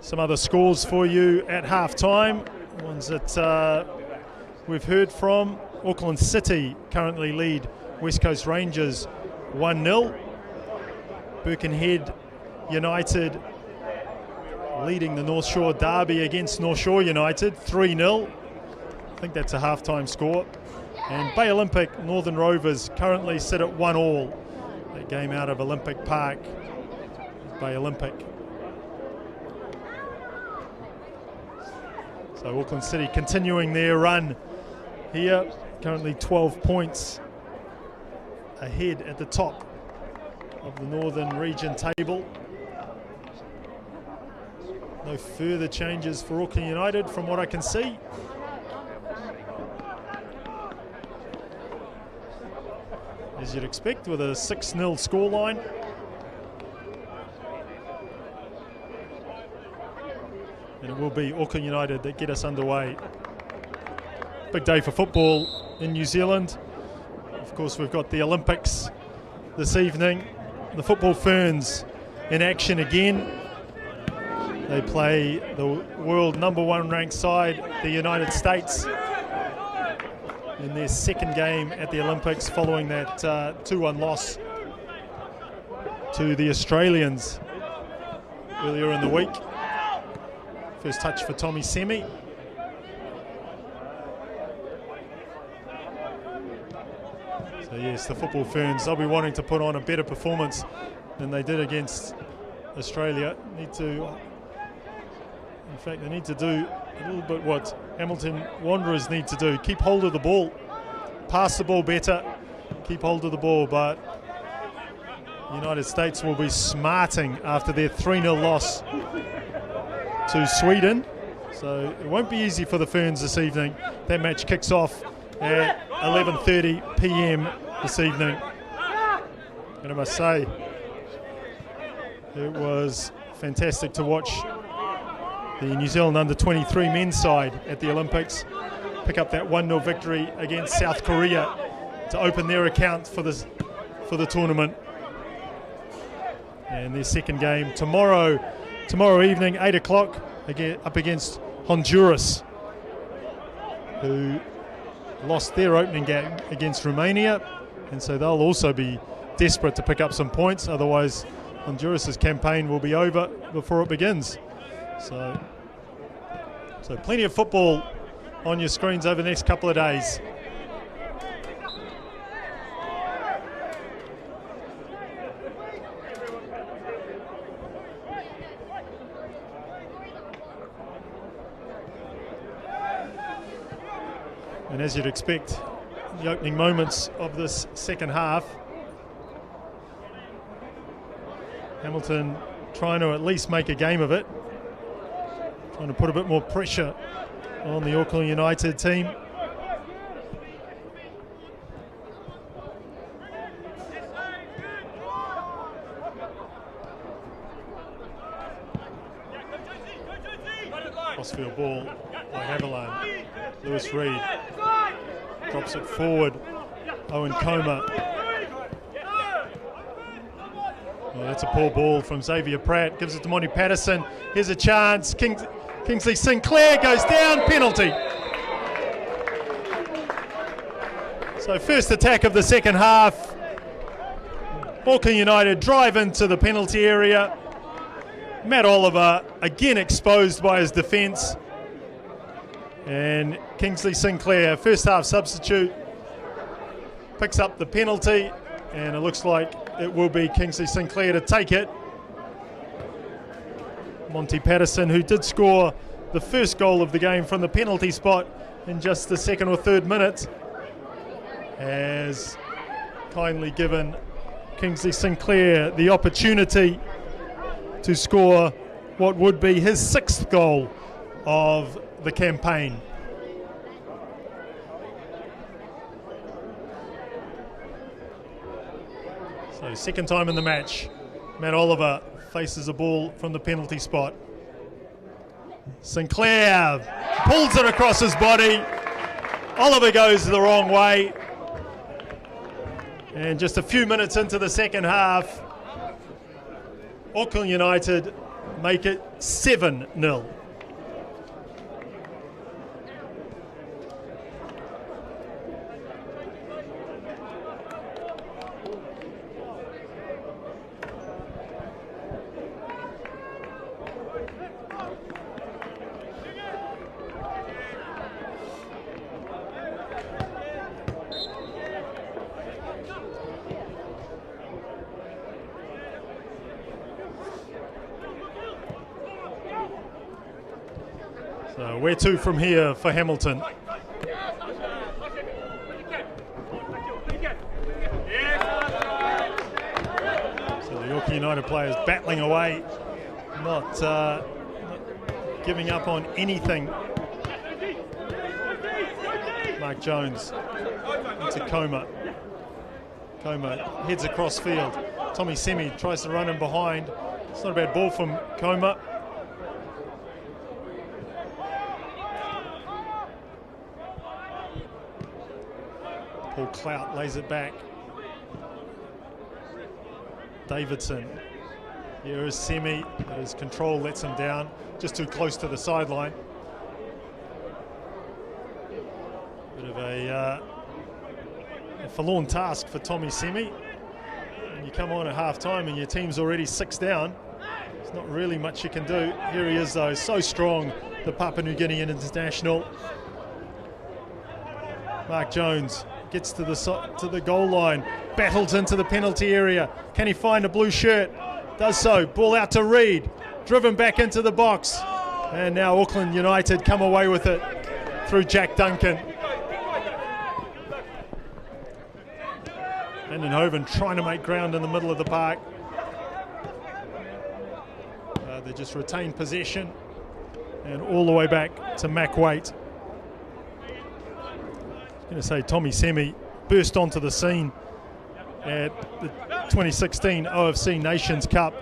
S1: Some other scores for you at half-time, ones that we've heard from. Auckland City currently lead West Coast Rangers 1-0. Birkenhead United leading the North Shore derby against North Shore United 3-0. I think that's a half-time score. And Bay Olympic Northern Rovers currently sit at 1-1. That game out of Olympic Park, Bay Olympic. So Auckland City continuing their run here, currently 12 points ahead at the top of the Northern Region table. No further changes for Auckland United from what I can see. As you'd expect, with a 6-0 scoreline. And it will be Auckland United that get us underway. Big day for football in New Zealand. Of course, we've got the Olympics this evening. The Football Ferns in action again. They play the world #1 ranked side, the United States, in their second game at the Olympics following that 2-1 loss to the Australians earlier in the week. First touch for Tommy Semi. So yes, the Football Ferns, they'll be wanting to put on a better performance than they did against Australia. In fact, they need to do a little bit what Hamilton Wanderers need to do. Keep hold of the ball. Pass the ball better. Keep hold of the ball. But the United States will be smarting after their 3-0 loss to Sweden. So it won't be easy for the Ferns this evening. That match kicks off at 11:30 p.m. this evening. And I must say, it was fantastic to watch the New Zealand under-23 men's side at the Olympics pick up that 1-0 victory against South Korea to open their account for the tournament. And their second game tomorrow evening, 8 o'clock, again up against Honduras, who lost their opening game against Romania, and so they'll also be desperate to pick up some points. Otherwise, Honduras' campaign will be over before it begins. So plenty of football on your screens over the next couple of days. And as you'd expect, the opening moments of this second half, Hamilton trying to at least make a game of it, trying to put a bit more pressure on the Auckland United team. Crossfield ball by Haviland. Lewis Reed drops it forward. Owen Comer. Oh, that's a poor ball from Xavier Pratt. Gives it to Monty Patterson. Here's a chance. Kingsley Sinclair goes down. Penalty. So first attack of the second half. Auckland United drive into the penalty area. Matt Oliver again exposed by his defence. And Kingsley Sinclair, first half substitute, picks up the penalty, and it looks like it will be Kingsley Sinclair to take it. Monty Patterson, who did score the first goal of the game from the penalty spot in just the second or third minute, has kindly given Kingsley Sinclair the opportunity to score what would be his 6th goal of the campaign. So second time in the match, Matt Oliver faces a ball from the penalty spot. Sinclair pulls it across his body. Oliver goes the wrong way. And just a few minutes into the second half, Auckland United make it 7-0. So where to from here for Hamilton? So the Auckland United players battling away, not giving up on anything. Mark Jones into Coma. Coma heads across field. Tommy Semi tries to run in behind. It's not a bad ball from Coma. Paul Clout lays it back. Davidson. Here is Semi, but his control lets him down. Just too close to the sideline. Bit of a forlorn task for Tommy Semi. And you come on at half time and your team's already 6 down. There's not really much you can do. Here he is though, so strong, the Papua New Guinean international. Mark Jones gets to the goal line, battles into the penalty area. Can he find a blue shirt? Does so. Ball out to Reid, driven back into the box. And now Auckland United come away with it through Jack Duncan. Vandenhoven trying to make ground in the middle of the park. They just retain possession. And all the way back to Mac Waite. I'm going to say Tommy Semi burst onto the scene at the 2016 OFC Nations Cup.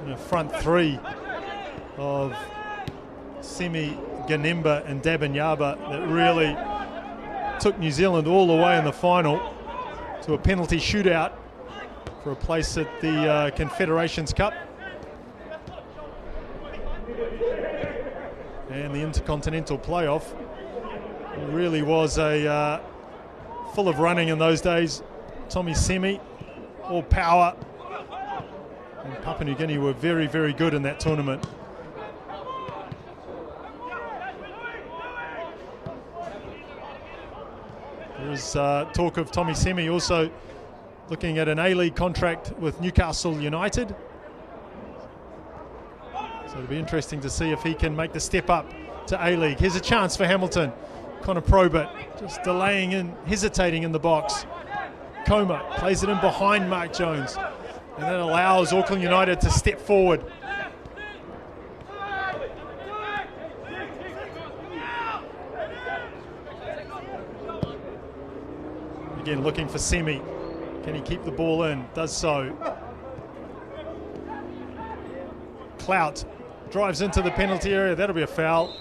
S1: In the front three of Semi, Ganemba and Dabanyaba that really took New Zealand all the way in the final to a penalty shootout for a place at the Confederations Cup. And the Intercontinental Playoff really was a full of running in those days. Tommy Semi, all power. And Papua New Guinea were very, very good in that tournament. There is talk of Tommy Semi also looking at an A-League contract with Newcastle United. So it'll be interesting to see if he can make the step up to A-League. Here's a chance for Hamilton. Connor Probert just delaying and hesitating in the box. Coma plays it in behind Mark Jones. And that allows Auckland United to step forward. Again, looking for Semi. Can he keep the ball in? Does so. Clout drives into the penalty area. That'll be a foul.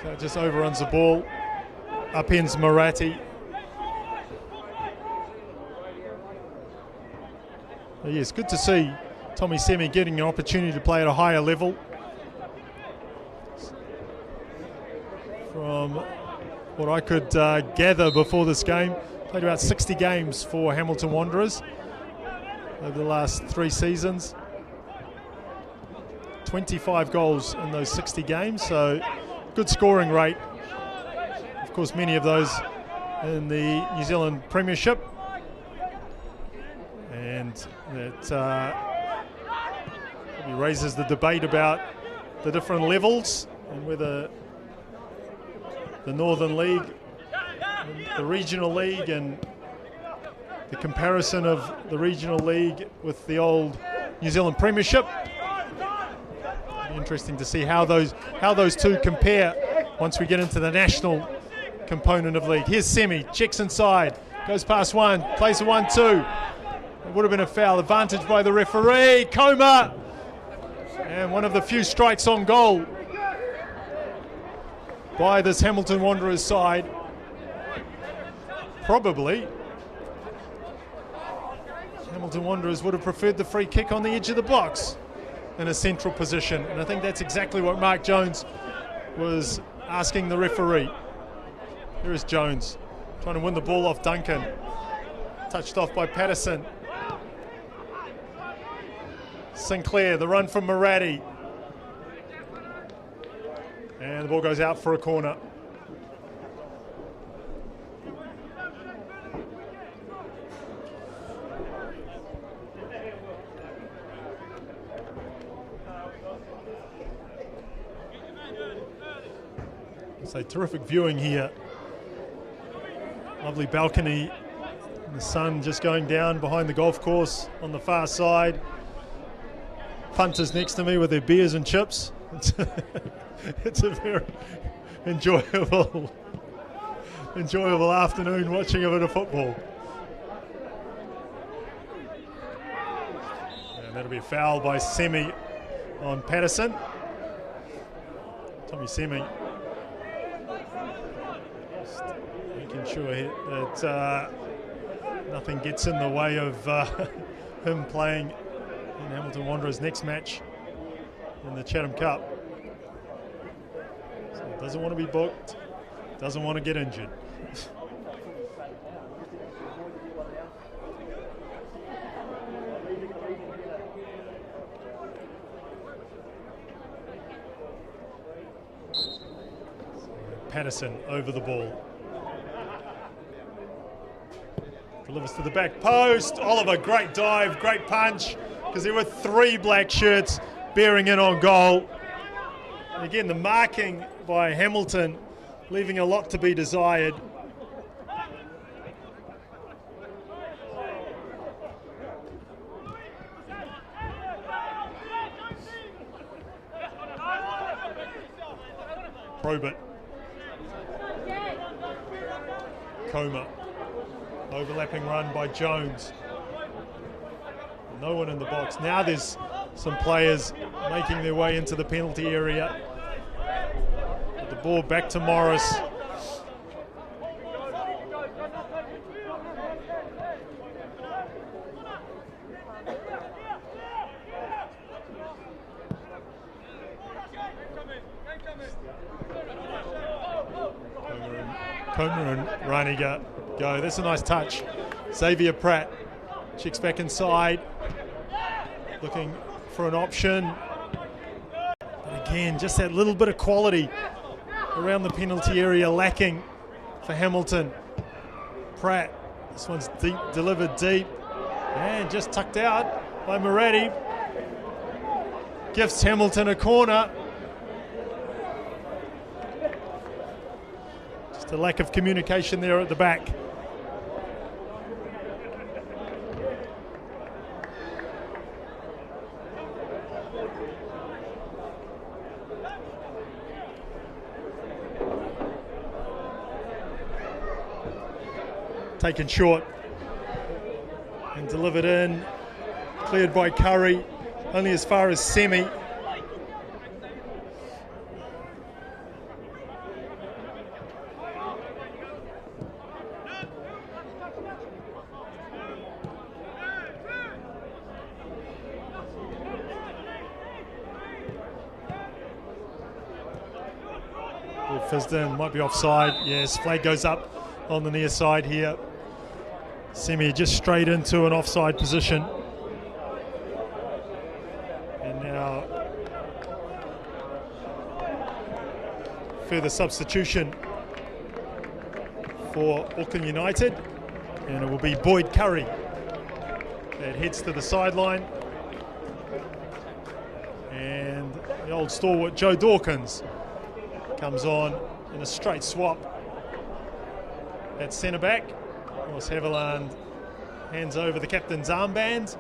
S1: So it just overruns the ball. Upends Marathi. Yes, good to see Tommy Semi getting an opportunity to play at a higher level. From what I could gather before this game, played about 60 games for Hamilton Wanderers. over the last 3 seasons. 25 goals in those 60 games, so good scoring rate. Of course, many of those in the New Zealand Premiership. And that probably raises the debate about the different levels and whether the Northern League, the Regional League, and the comparison of the Regional League with the old New Zealand Premiership. It'll be interesting to see how those two compare once we get into the national component of league. Here's Semi, checks inside, goes past one, plays a 1-2. It would have been a foul, advantage by the referee. Coma, and one of the few strikes on goal by this Hamilton Wanderers side. Probably Hamilton Wanderers would have preferred the free kick on the edge of the box in a central position, and I think that's exactly what Mark Jones was asking the referee. Here is Jones trying to win the ball off Duncan, touched off by Patterson. Sinclair, the run from Moratti, and the ball goes out for a corner. So terrific viewing here. Lovely balcony. The sun just going down behind the golf course on the far side. Punters next to me with their beers and chips. It's a very enjoyable afternoon watching a bit of football. And that'll be a foul by Semi on Patterson. Tommy Semi just making sure that nothing gets in the way of him playing in Hamilton Wanderers' next match in the Chatham Cup. So he doesn't want to be booked, doesn't want to get injured. Patterson over the ball. Delivers to the back post. Oliver, great dive, great punch, because there were 3 black shirts bearing in on goal. And again, the marking by Hamilton leaving a lot to be desired. Probert. Coma. Overlapping run by Jones. No one in the box. Now there's some players making their way into the penalty area. With the ball back to Morris. Comer and Reiniger go. That's a nice touch. Xavier Pratt checks back inside, looking for an option. But again, just that little bit of quality around the penalty area lacking for Hamilton. Pratt, this one's deep, delivered deep, and just tucked out by Moratti. Gives Hamilton a corner. The lack of communication there at the back. Taken short and delivered in, cleared by Curry, only as far as Semi. Fizzed in, might be offside. Yes, flag goes up on the near side here. Semi just straight into an offside position. And now further substitution for Auckland United, and it will be Boyd Curry that heads to the sideline, and the old stalwart Joe Dawkins comes on in a straight swap at centre back. Ross Haviland hands over the captain's armband.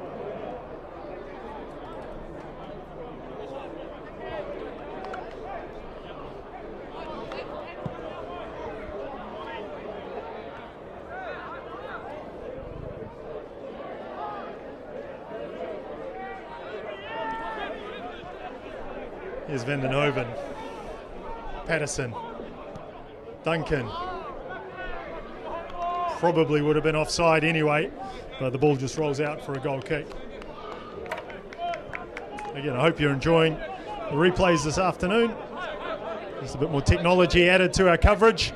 S1: Here's Vandenhoven, Patterson, Duncan. Probably would have been offside anyway, but the ball just rolls out for a goal kick. Again, I hope you're enjoying the replays this afternoon. There's a bit more technology added to our coverage.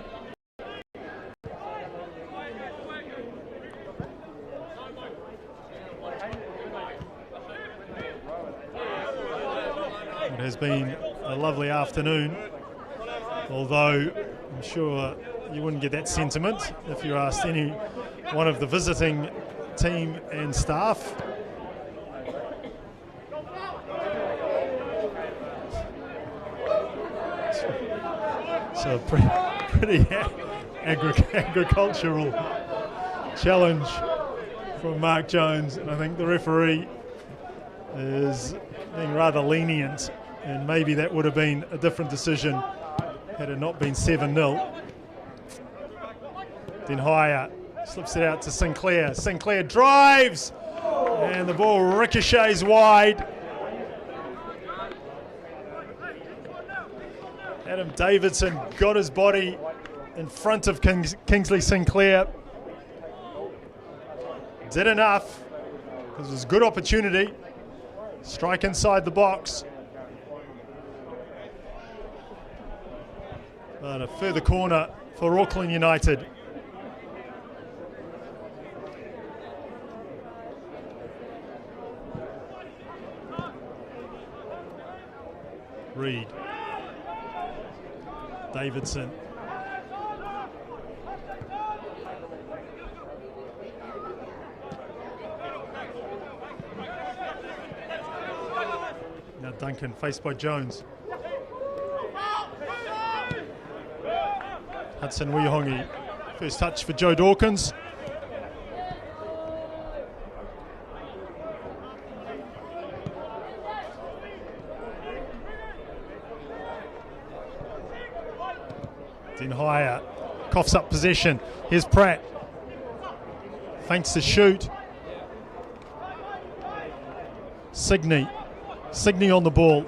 S1: It has been a lovely afternoon, although I'm sure you wouldn't get that sentiment if you asked any one of the visiting team and staff. So pretty agricultural challenge from Mark Jones, and I think the referee is being rather lenient, and maybe that would have been a different decision had it not been 7-0. Then Hire slips it out to Sinclair. Sinclair drives, and the ball ricochets wide. Adam Davidson got his body in front of Kingsley Sinclair. Did enough. This was a good opportunity. Strike inside the box. But a further corner for Auckland United. Reed. Davidson. Now Duncan faced by Jones. Hudson Wihongi. First touch for Joe Dawkins. Then Hire coughs up possession. Here's Pratt. Feints to shoot. Signey on the ball.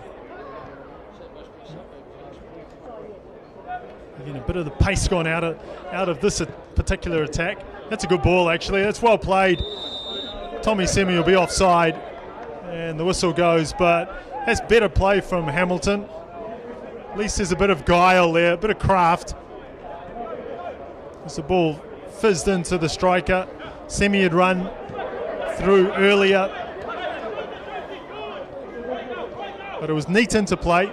S1: Again, a bit of the pace gone out of this particular attack. That's a good ball, actually. That's well played. Tommy Semi will be offside, and the whistle goes, but that's better play from Hamilton. At least there's a bit of guile there, a bit of craft. As the ball fizzed into the striker. Semi had run through earlier, but it was neat interplay.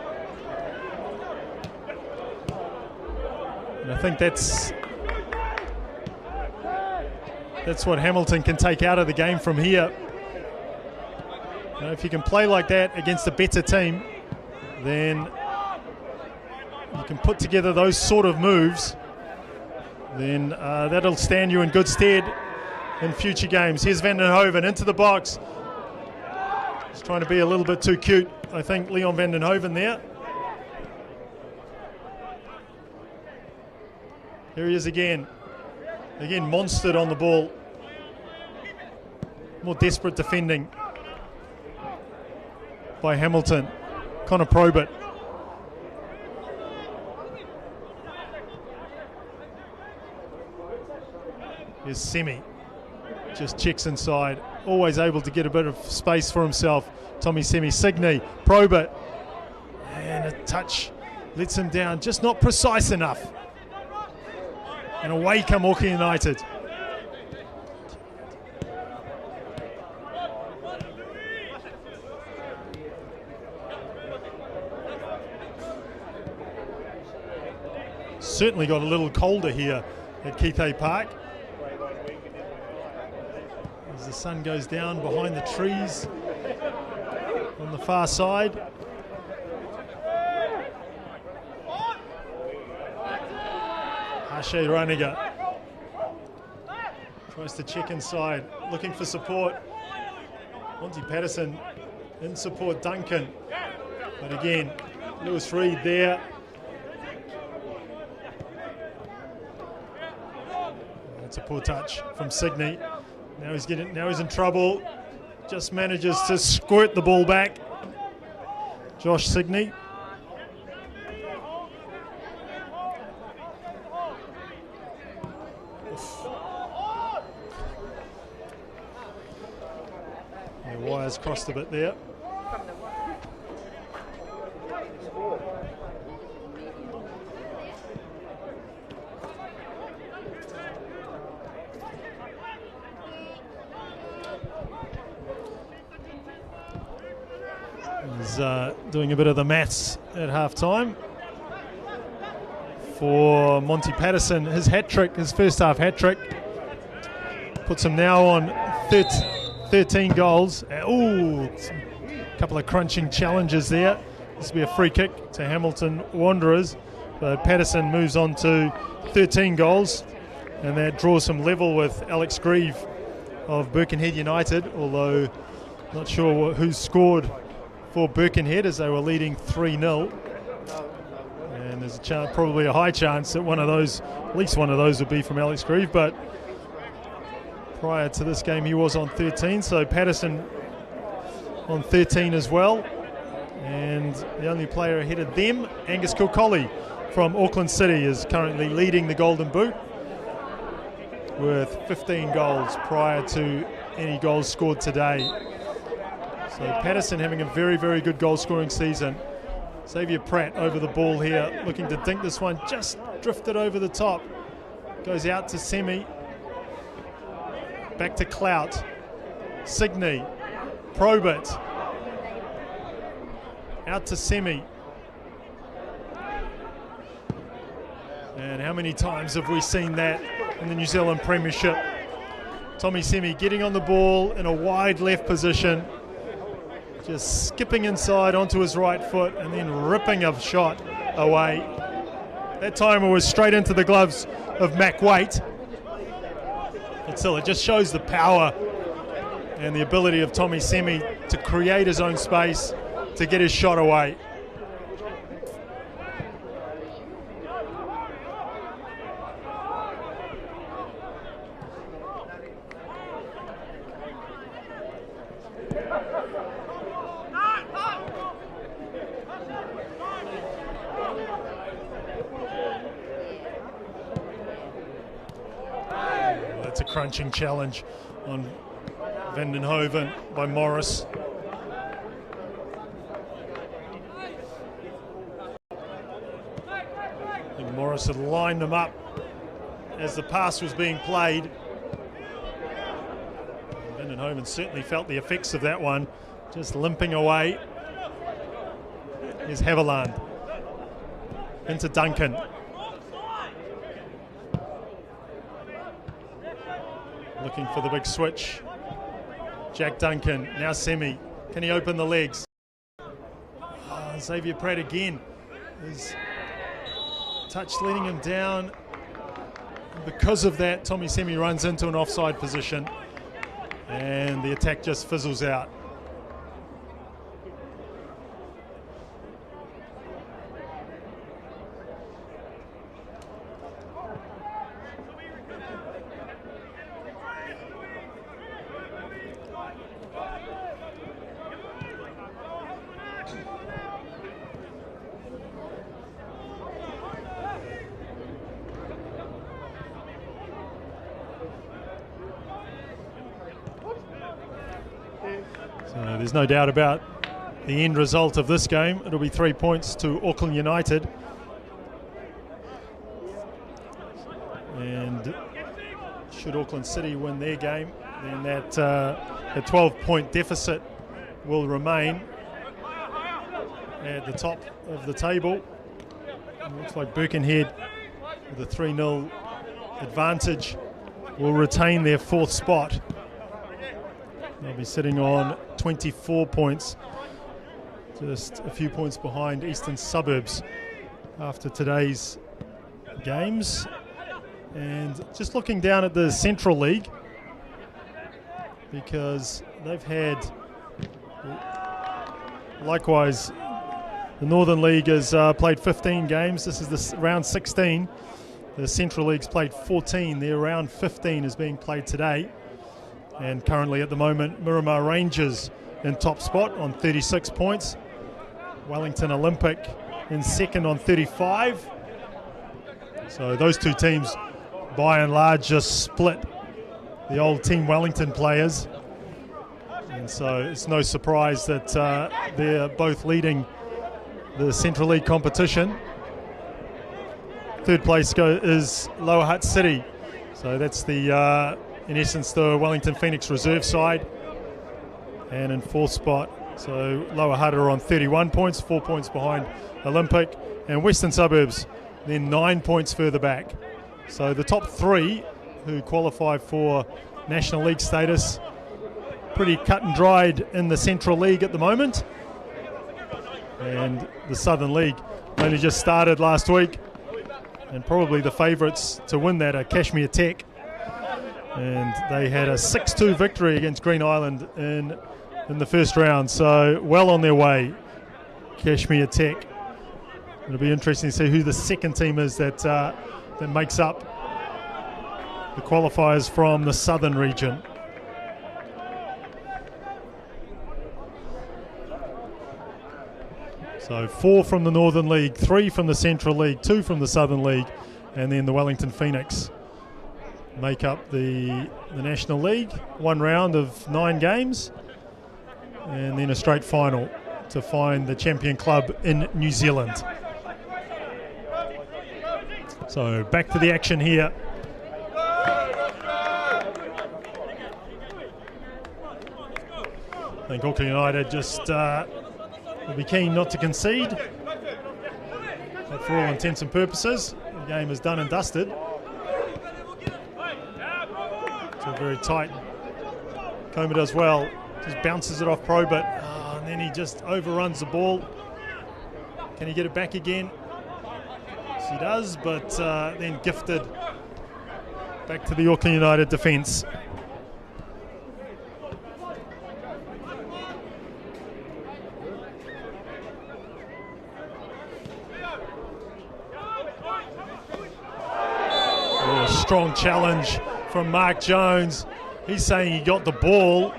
S1: And I think that's what Hamilton can take out of the game from here. You know, if you can play like that against a better team, then you can put together those sort of moves, then that'll stand you in good stead in future games. Here's Vandenhoven into the box. He's trying to be a little bit too cute, I think, Leon Vandenhoven there. Here he is again. Again, monstered on the ball. More desperate defending by Hamilton. Connor Probert. Here's Semi. Just checks inside. Always able to get a bit of space for himself. Tommy Semi. Signey. Probert. And a touch lets him down. Just not precise enough. And away come Auckland United. certainly got a little colder here at Keithay Park. As the sun goes down behind the trees on the far side. Hache Raniga tries to check inside, looking for support. Monty Patterson in support Duncan. But again, Lewis Reed there. That's a poor touch from Signey. Now he's in trouble. Just manages to squirt the ball back. Josh Signey. The wires crossed a bit there. He's doing a bit of the maths at half-time for Monty Patterson. His hat-trick, his first-half hat-trick, puts him now on 13 goals. Ooh, a couple of crunching challenges there. This will be a free kick to Hamilton Wanderers. But Patterson moves on to 13 goals, and that draws him level with Alex Grieve of Birkenhead United, although not sure who scored for Birkenhead as they were leading 3-0. And there's a chance, probably a high chance that one of those, at least one of those would be from Alex Grieve, but prior to this game he was on 13, so Patterson on 13 as well. And the only player ahead of them, Angus Kilcolly from Auckland City, is currently leading the Golden Boot with 15 goals prior to any goals scored today. So Patterson having a very, very good goal-scoring season. Xavier Pratt over the ball here, looking to dink this one. Just drifted over the top. Goes out to Semi. Back to Clout. Signey. Probert. Out to Semi. And how many times have we seen that in the New Zealand Premiership? Tommy Semi getting on the ball in a wide left position. Just skipping inside onto his right foot and then ripping a shot away. That time it was straight into the gloves of Mac Waite. But still, it just shows the power and the ability of Tommy Semi to create his own space, to get his shot away. That's a crunching challenge on Vandenhoven by Morris. I think Morris had lined them up as the pass was being played. Vandenhoven certainly felt the effects of that one, just limping away. Here's Haviland into Duncan. Looking for the big switch. Jack Duncan, now Semi. Can he open the legs? Oh, Xavier Pratt again. His touch letting him down. And because of that, Tommy Semi runs into an offside position and the attack just fizzles out. So there's no doubt about the end result of this game. It'll be 3 points to Auckland United. And should Auckland City win their game, then that a 12-point deficit will remain at the top of the table. It looks like Birkenhead with a 3-0 advantage will retain their 4th spot. They'll be sitting on 24 points, just a few points behind Eastern Suburbs after today's games. And just looking down at the Central League, because they've had, likewise, the Northern League has played 15 games. This is the round 16. The Central League's played 14. Their round 15 is being played today. And currently at the moment, Miramar Rangers in top spot on 36 points. Wellington Olympic in second on 35. So those two teams, by and large, just split the old Team Wellington players. And so it's no surprise that they're both leading the Central League competition. Third place is Lower Hutt City. So that's the, in essence, the Wellington Phoenix reserve side. And in 4th spot, so Lower Hutt are on 31 points, 4 points behind Olympic. And Western Suburbs, then 9 points further back. So the top 3 who qualify for National League status, pretty cut and dried in the Central League at the moment. And the Southern League only just started last week, and probably the favourites to win that are Kashmir Tech. And they had a 6-2 victory against Green Island in the first round, so well on their way, Kashmir Tech. It'll be interesting to see who the second team is that makes up the qualifiers from the southern region. So 4 from the Northern League, 3 from the Central League, 2 from the Southern League, and then the Wellington Phoenix make up the National League. 1 round of 9 games, and then a straight final to find the champion club in New Zealand. So back to the action here. I think Auckland United just will be keen not to concede. But for all intents and purposes, the game is done and dusted. So very tight. Coma does well, just bounces it off Probert, and then he just overruns the ball. Can he get it back again? Yes, he does, but then gifted back to the Auckland United defence. Strong challenge from Mark Jones. He's saying he got the ball.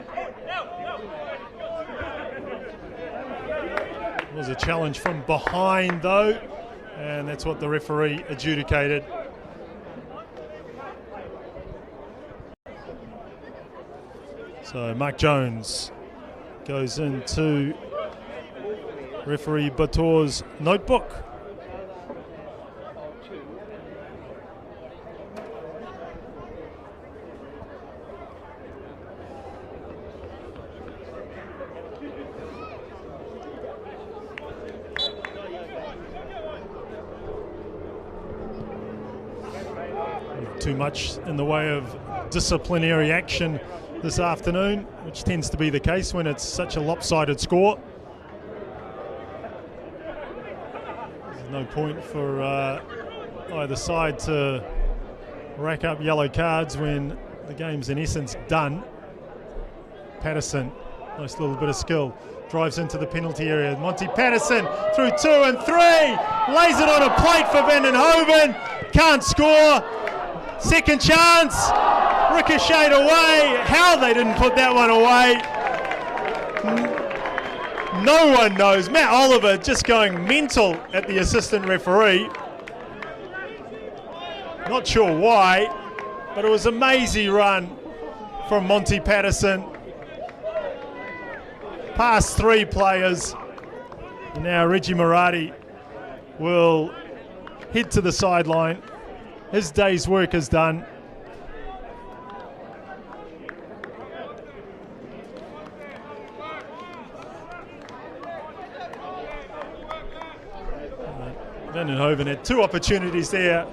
S1: It was a challenge from behind though, and that's what the referee adjudicated. So Mark Jones goes into referee Bator's notebook. Too much in the way of disciplinary action this afternoon, which tends to be the case when it's such a lopsided score. There's no point for either side to rack up yellow cards when the game's in essence done. Patterson, nice little bit of skill, drives into the penalty area. Monty Patterson through 2 and 3, lays it on a plate for Vandenhoven, can't score. Second chance, ricocheted away. How they didn't put that one away, no one knows. Matt Oliver just going mental at the assistant referee. Not sure why, but it was a mazy run from Monty Patterson. Past 3 players. And now Reggie Murati will head to the sideline. His day's work is done. Vandenhoven had 2 opportunities there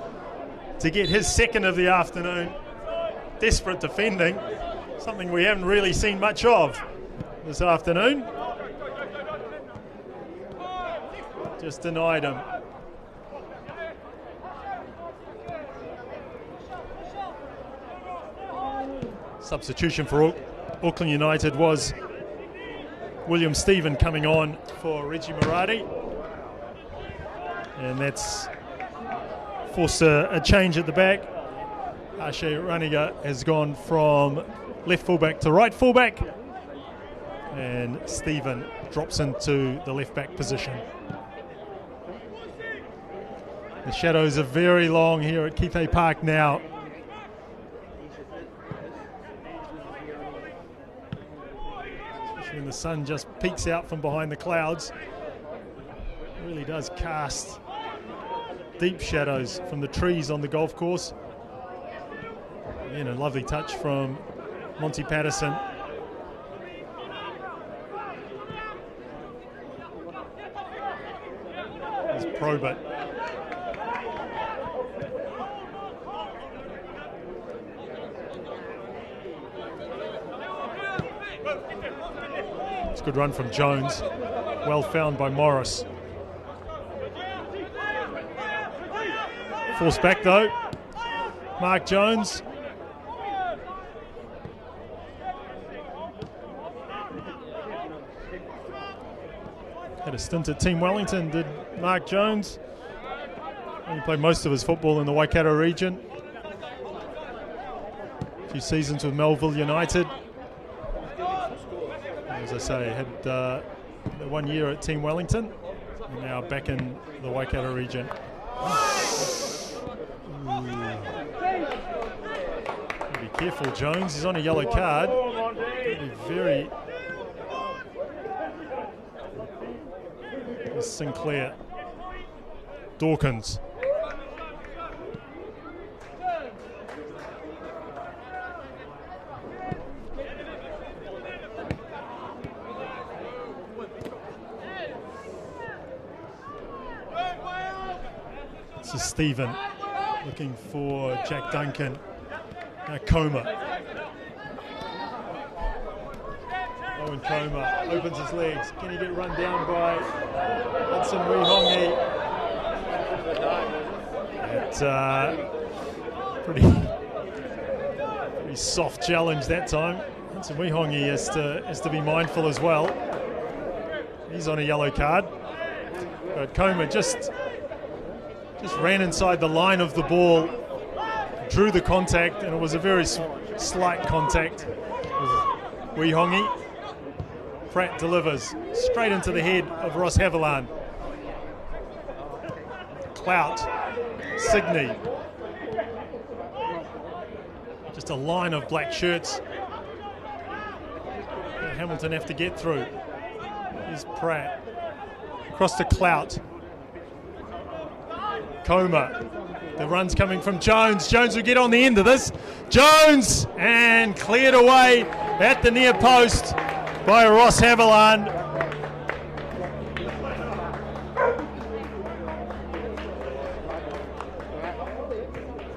S1: to get his second of the afternoon. Desperate defending, something we haven't really seen much of this afternoon. Just denied him. Substitution for Auckland United was William Stephen coming on for Reggie Murati. And that's forced a change at the back. Ashe Raniga has gone from left fullback to right fullback. And Stephen drops into the left back position. The shadows are very long here at Kithe Park now. Especially when the sun just peeks out from behind the clouds. It really does cast deep shadows from the trees on the golf course. And a lovely touch from Monty Patterson. Let's probe it. It's a good run from Jones. Well found by Morris. Forced back though. Mark Jones. Had a stint at Team Wellington, did Mark Jones. He played most of his football in the Waikato region. A few seasons with Melville United. As I say, had 1 year at Team Wellington, and now back in the Waikato region. Be careful, Jones. He's on a yellow card. Be very. Sinclair. Dawkins. This is Stephen looking for Jack Duncan. Now Coma. Owen Coma opens his legs. Can he get run down by Hudson Wihongi? Pretty soft challenge that time. Hudson Wihongi has to be mindful as well. He's on a yellow card. But Coma just ran inside the line of the ball, drew the contact, and it was a very slight contact with Wihongi. Pratt delivers straight into the head of Ross Haviland. Clout, Signey. Just a line of black shirts that Hamilton have to get through. Here's Pratt. Across to Clout. Coma. The run's coming from Jones. Jones will get on the end of this. Jones! And cleared away at the near post by Ross Haviland.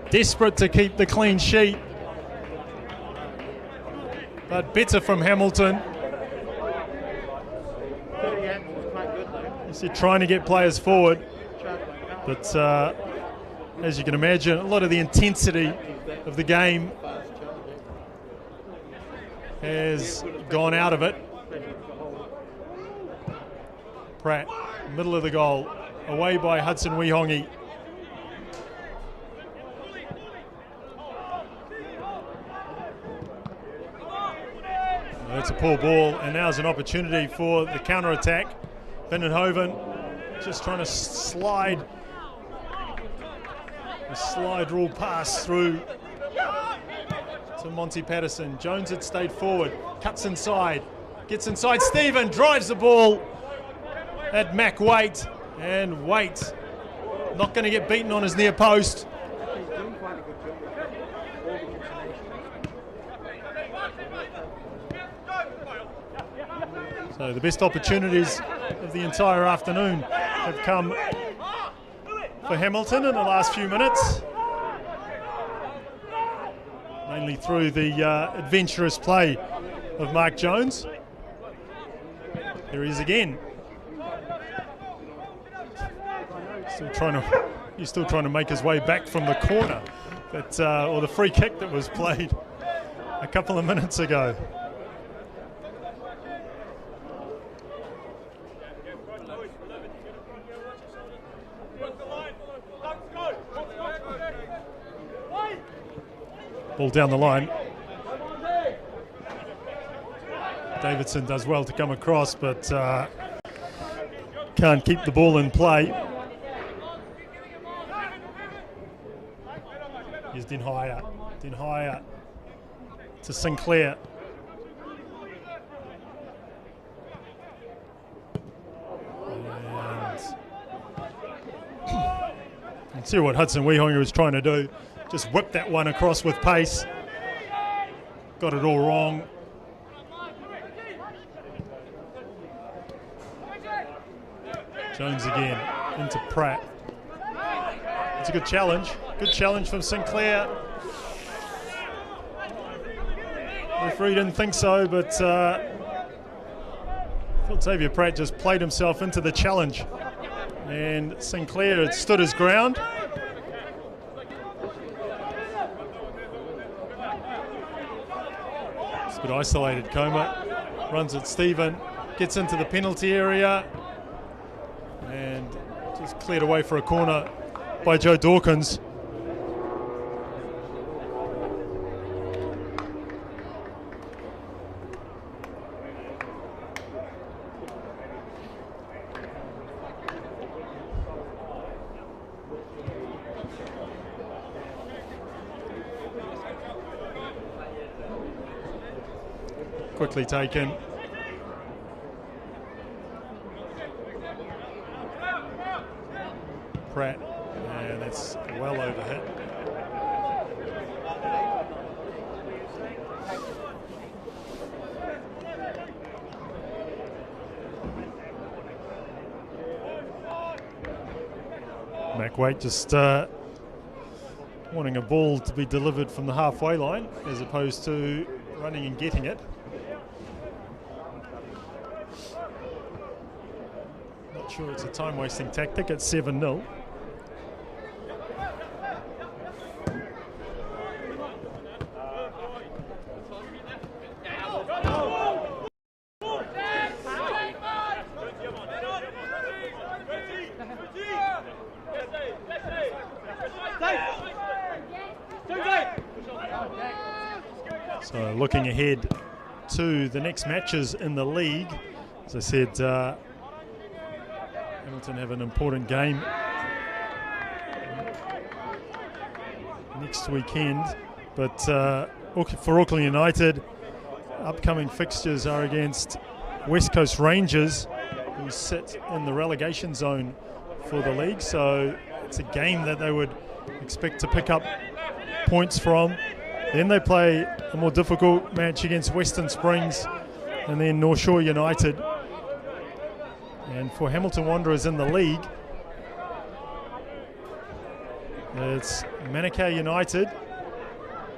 S1: Desperate to keep the clean sheet. But better from Hamilton. He's trying to get players forward. But as you can imagine, a lot of the intensity of the game has gone out of it. Pratt, middle of the goal, away by Hudson Wihongi. That's a poor ball, and now's an opportunity for the counter-attack. Vindenhoven just trying to slide rule pass through to Monty Patterson. Jones had stayed forward, cuts inside, gets inside. Stephen drives the ball at Mac Waite, and Waite not going to get beaten on his near post. So the best opportunities of the entire afternoon have come for Hamilton in the last few minutes. mainly through the adventurous play of Mark Jones. Here he is again. He's still trying to make his way back from the corner, or the free kick that was played a couple of minutes ago. Ball down the line. Davidson does well to come across, but can't keep the ball in play. Here's Den Haya to Sinclair. And see what Hudson Wehonga was trying to do. Just whipped that one across with pace. Got it all wrong. Jones again into Pratt. It's a good challenge. Good challenge from Sinclair. Referee didn't think so, but thought Xavier Pratt just played himself into the challenge. And Sinclair had stood his ground. It's a bit isolated. Coma runs at Stephen, gets into the penalty area, and just cleared away for a corner by Joe Dawkins. Quickly taken. Pratt, and that's well overhit. McWaite just wanting a ball to be delivered from the halfway line as opposed to running and getting it. Not sure it's a time-wasting tactic at 7-0. So looking ahead to the next matches in the league, as I said, Hamilton have an important game next weekend, but for Auckland United, upcoming fixtures are against West Coast Rangers, who sit in the relegation zone for the league, so it's a game that they would expect to pick up points from. Then they play a more difficult match against Western Springs, and then North Shore United. And for Hamilton Wanderers in the league, it's Manukau United.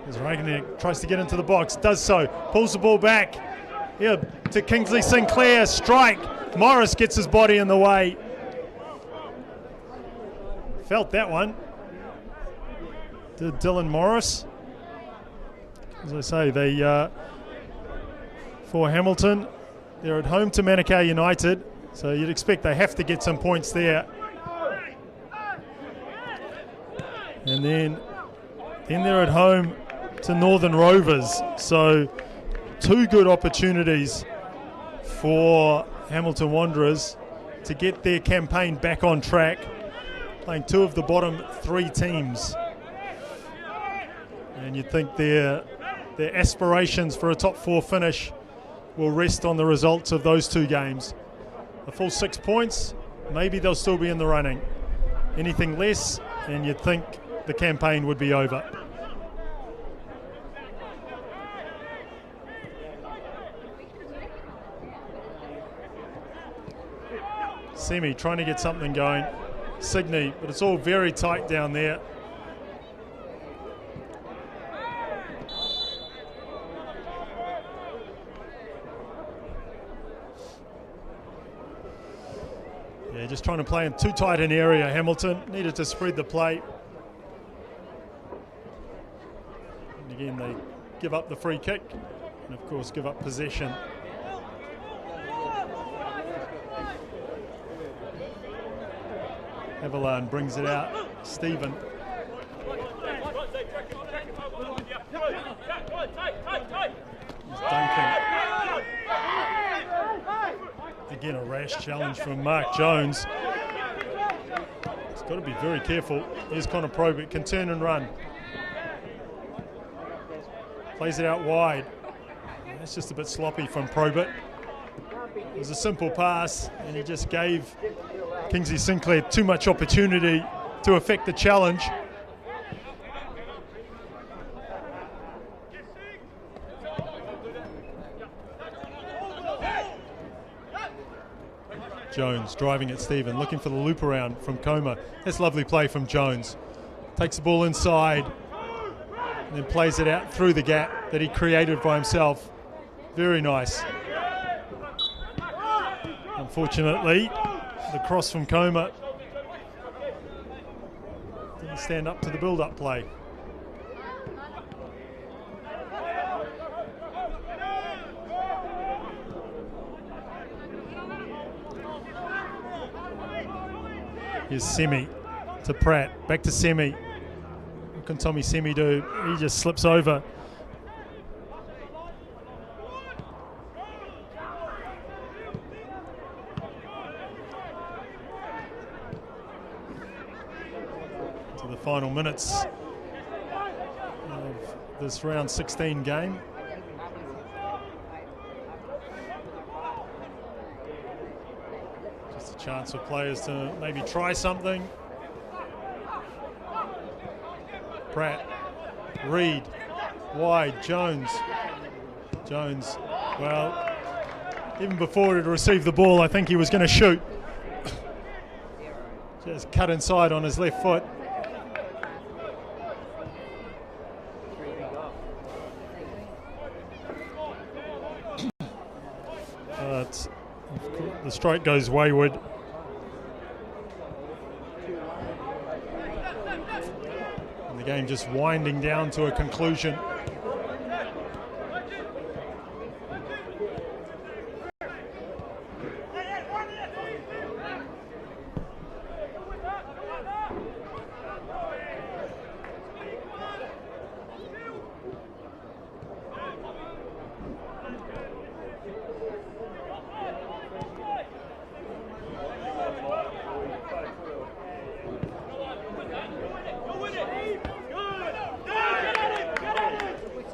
S1: As Ragnar tries to get into the box, does so, pulls the ball back here to Kingsley Sinclair, strike. Morris gets his body in the way. Felt that one. Did Dylan Morris. As I say, they for Hamilton, they're at home to Manukau United, so you'd expect they have to get some points there. And then they're at home to Northern Rovers, so two good opportunities for Hamilton Wanderers to get their campaign back on track, playing two of the bottom three teams. And you'd think their aspirations for a top four finish will rest on the results of those two games. A full 6 points, maybe they'll still be in the running. Anything less, and you'd think the campaign would be over. Semi trying to get something going. Signe, but it's all very tight down there. Yeah, just trying to play in too tight an area. Hamilton needed to spread the play. And again, they give up the free kick and, of course, give up possession. Haviland brings it out. Stephen. Here's Duncan. Again, a rash challenge from Mark Jones. He's got to be very careful. Here's Connor Probert, can turn and run. Plays it out wide. That's just a bit sloppy from Probert. It was a simple pass, and he just gave Kingsley Sinclair too much opportunity to affect the challenge. Jones driving at Stephen, looking for the loop around from Comer. That's lovely play from Jones. Takes the ball inside and then plays it out through the gap that he created by himself. Very nice. Unfortunately, the cross from Comer didn't stand up to the build-up play. Here's Semi to Pratt, back to Semi. What can Tommy Semi do? He just slips over. To the final minutes of this round 16 game. Chance for players to maybe try something. Pratt, Reed, wide, Jones. Jones, well, even before he'd received the ball, I think he was going to shoot. Just cut inside on his left foot. But the strike goes wayward. And the game just winding down to a conclusion.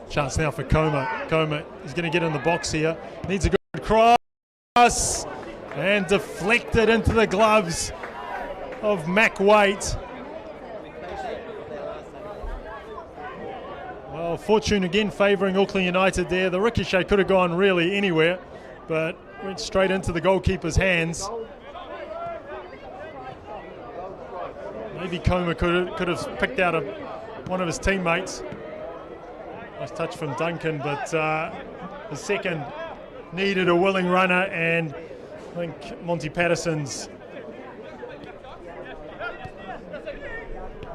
S1: Chance now for Comer. Comer is going to get in the box here. Needs a good cross. And deflected into the gloves of Mac Waite. Well, fortune again favouring Auckland United there. The ricochet could have gone really anywhere, but went straight into the goalkeeper's hands. Maybe Comer could have picked out one of his teammates. Nice touch from Duncan, but the second needed a willing runner, and I think Monty Patterson's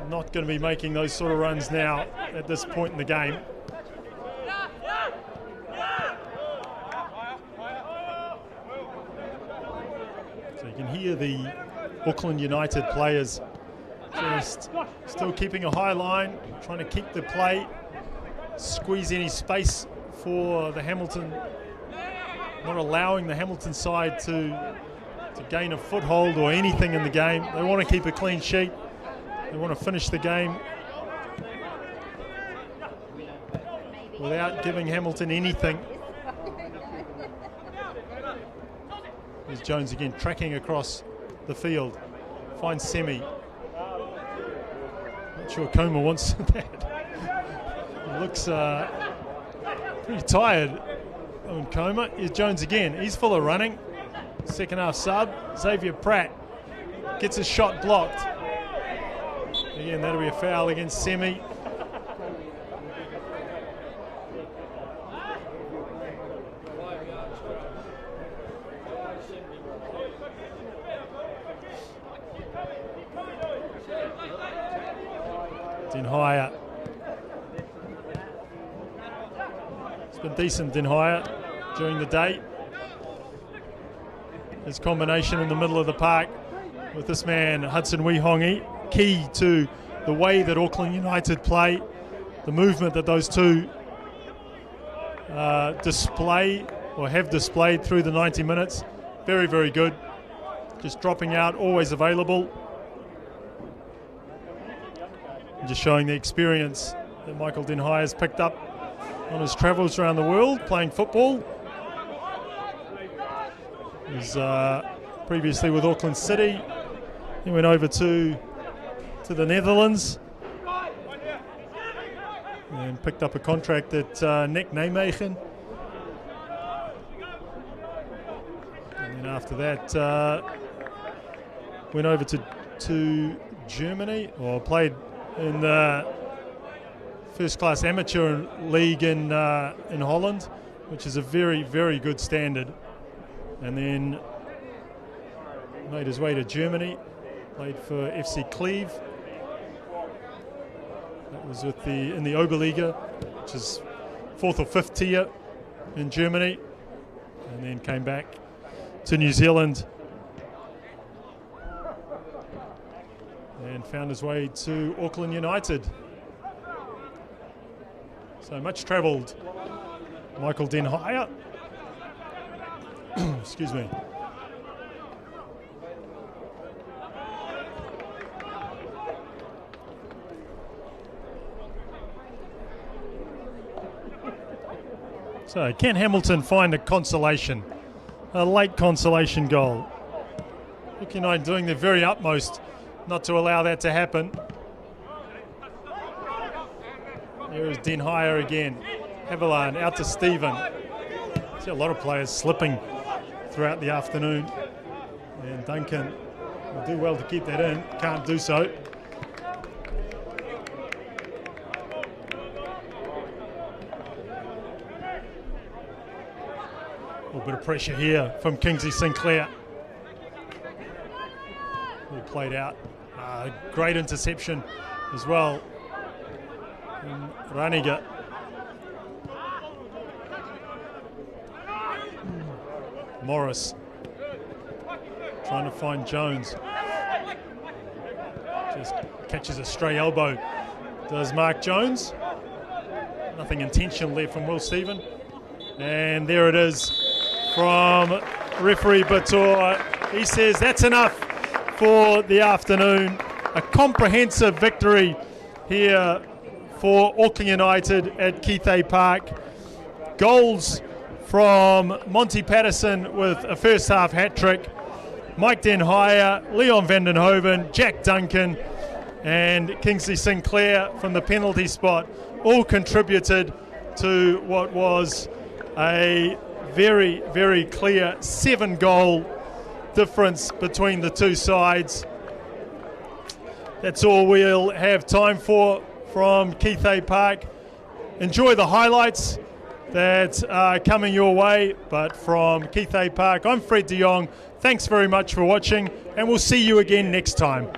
S1: not going to be making those sort of runs now at this point in the game. So you can hear the Auckland United players just still keeping a high line, trying to keep the play, squeeze any space for the Hamilton, not allowing the Hamilton side to gain a foothold or anything in the game. They want to keep a clean sheet. They want to finish the game without giving Hamilton anything. There's Jones again, tracking across the field. Finds Semi. Not sure Comer wants that. He looks pretty tired on Comer. Here's Jones again. He's full of running. Second half sub. Xavier Pratt gets his shot blocked. Again, that'll be a foul against Semi. Den Haya. It's been decent, Den Haya, during the day. His combination in the middle of the park with this man, Hudson Wihongi, key to the way that Auckland United play, the movement that those two display or have displayed through the 90 minutes. Very, very good. Just dropping out, always available. And just showing the experience that Michael Den Haya has picked up on his travels around the world playing football. He was previously with Auckland City. He went over to the Netherlands and picked up a contract at NEC Nijmegen. And then after that went over to Germany, or played in the first-class amateur league in Holland, which is a very, very good standard. And then made his way to Germany, played for FC Cleve. That was in the Oberliga, which is 4th or 5th tier in Germany, and then came back to New Zealand and found his way to Auckland United. So much travelled, Michael Den Haya. Excuse me. So can Hamilton find a consolation, a late consolation goal? Auckland United doing their very utmost not to allow that to happen. There is Den Haya again. Haviland out to Stephen. See a lot of players slipping throughout the afternoon, and Duncan will do well to keep that in. Can't do so. A little bit of pressure here from Kingsley Sinclair. All played out. Great interception as well. And Raniga. Morris trying to find Jones. Just catches a stray elbow. Does Mark Jones. Nothing intentional there from Will Stephen. And there it is from referee Bator. He says that's enough for the afternoon. A comprehensive victory here for Auckland United at Keithay Park. Goals from Monty Patterson with a first half hat-trick. Mike Den Haya, Leon Vandenhoven, Jack Duncan and Kingsley Sinclair from the penalty spot all contributed to what was a very, very clear 7-goal difference between the two sides. That's all we'll have time for from Keithay Park. Enjoy the highlights that are coming your way, but from Keithay Park, I'm Fred de Jong. Thanks very much for watching, and we'll see you again next time.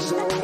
S4: Patterson.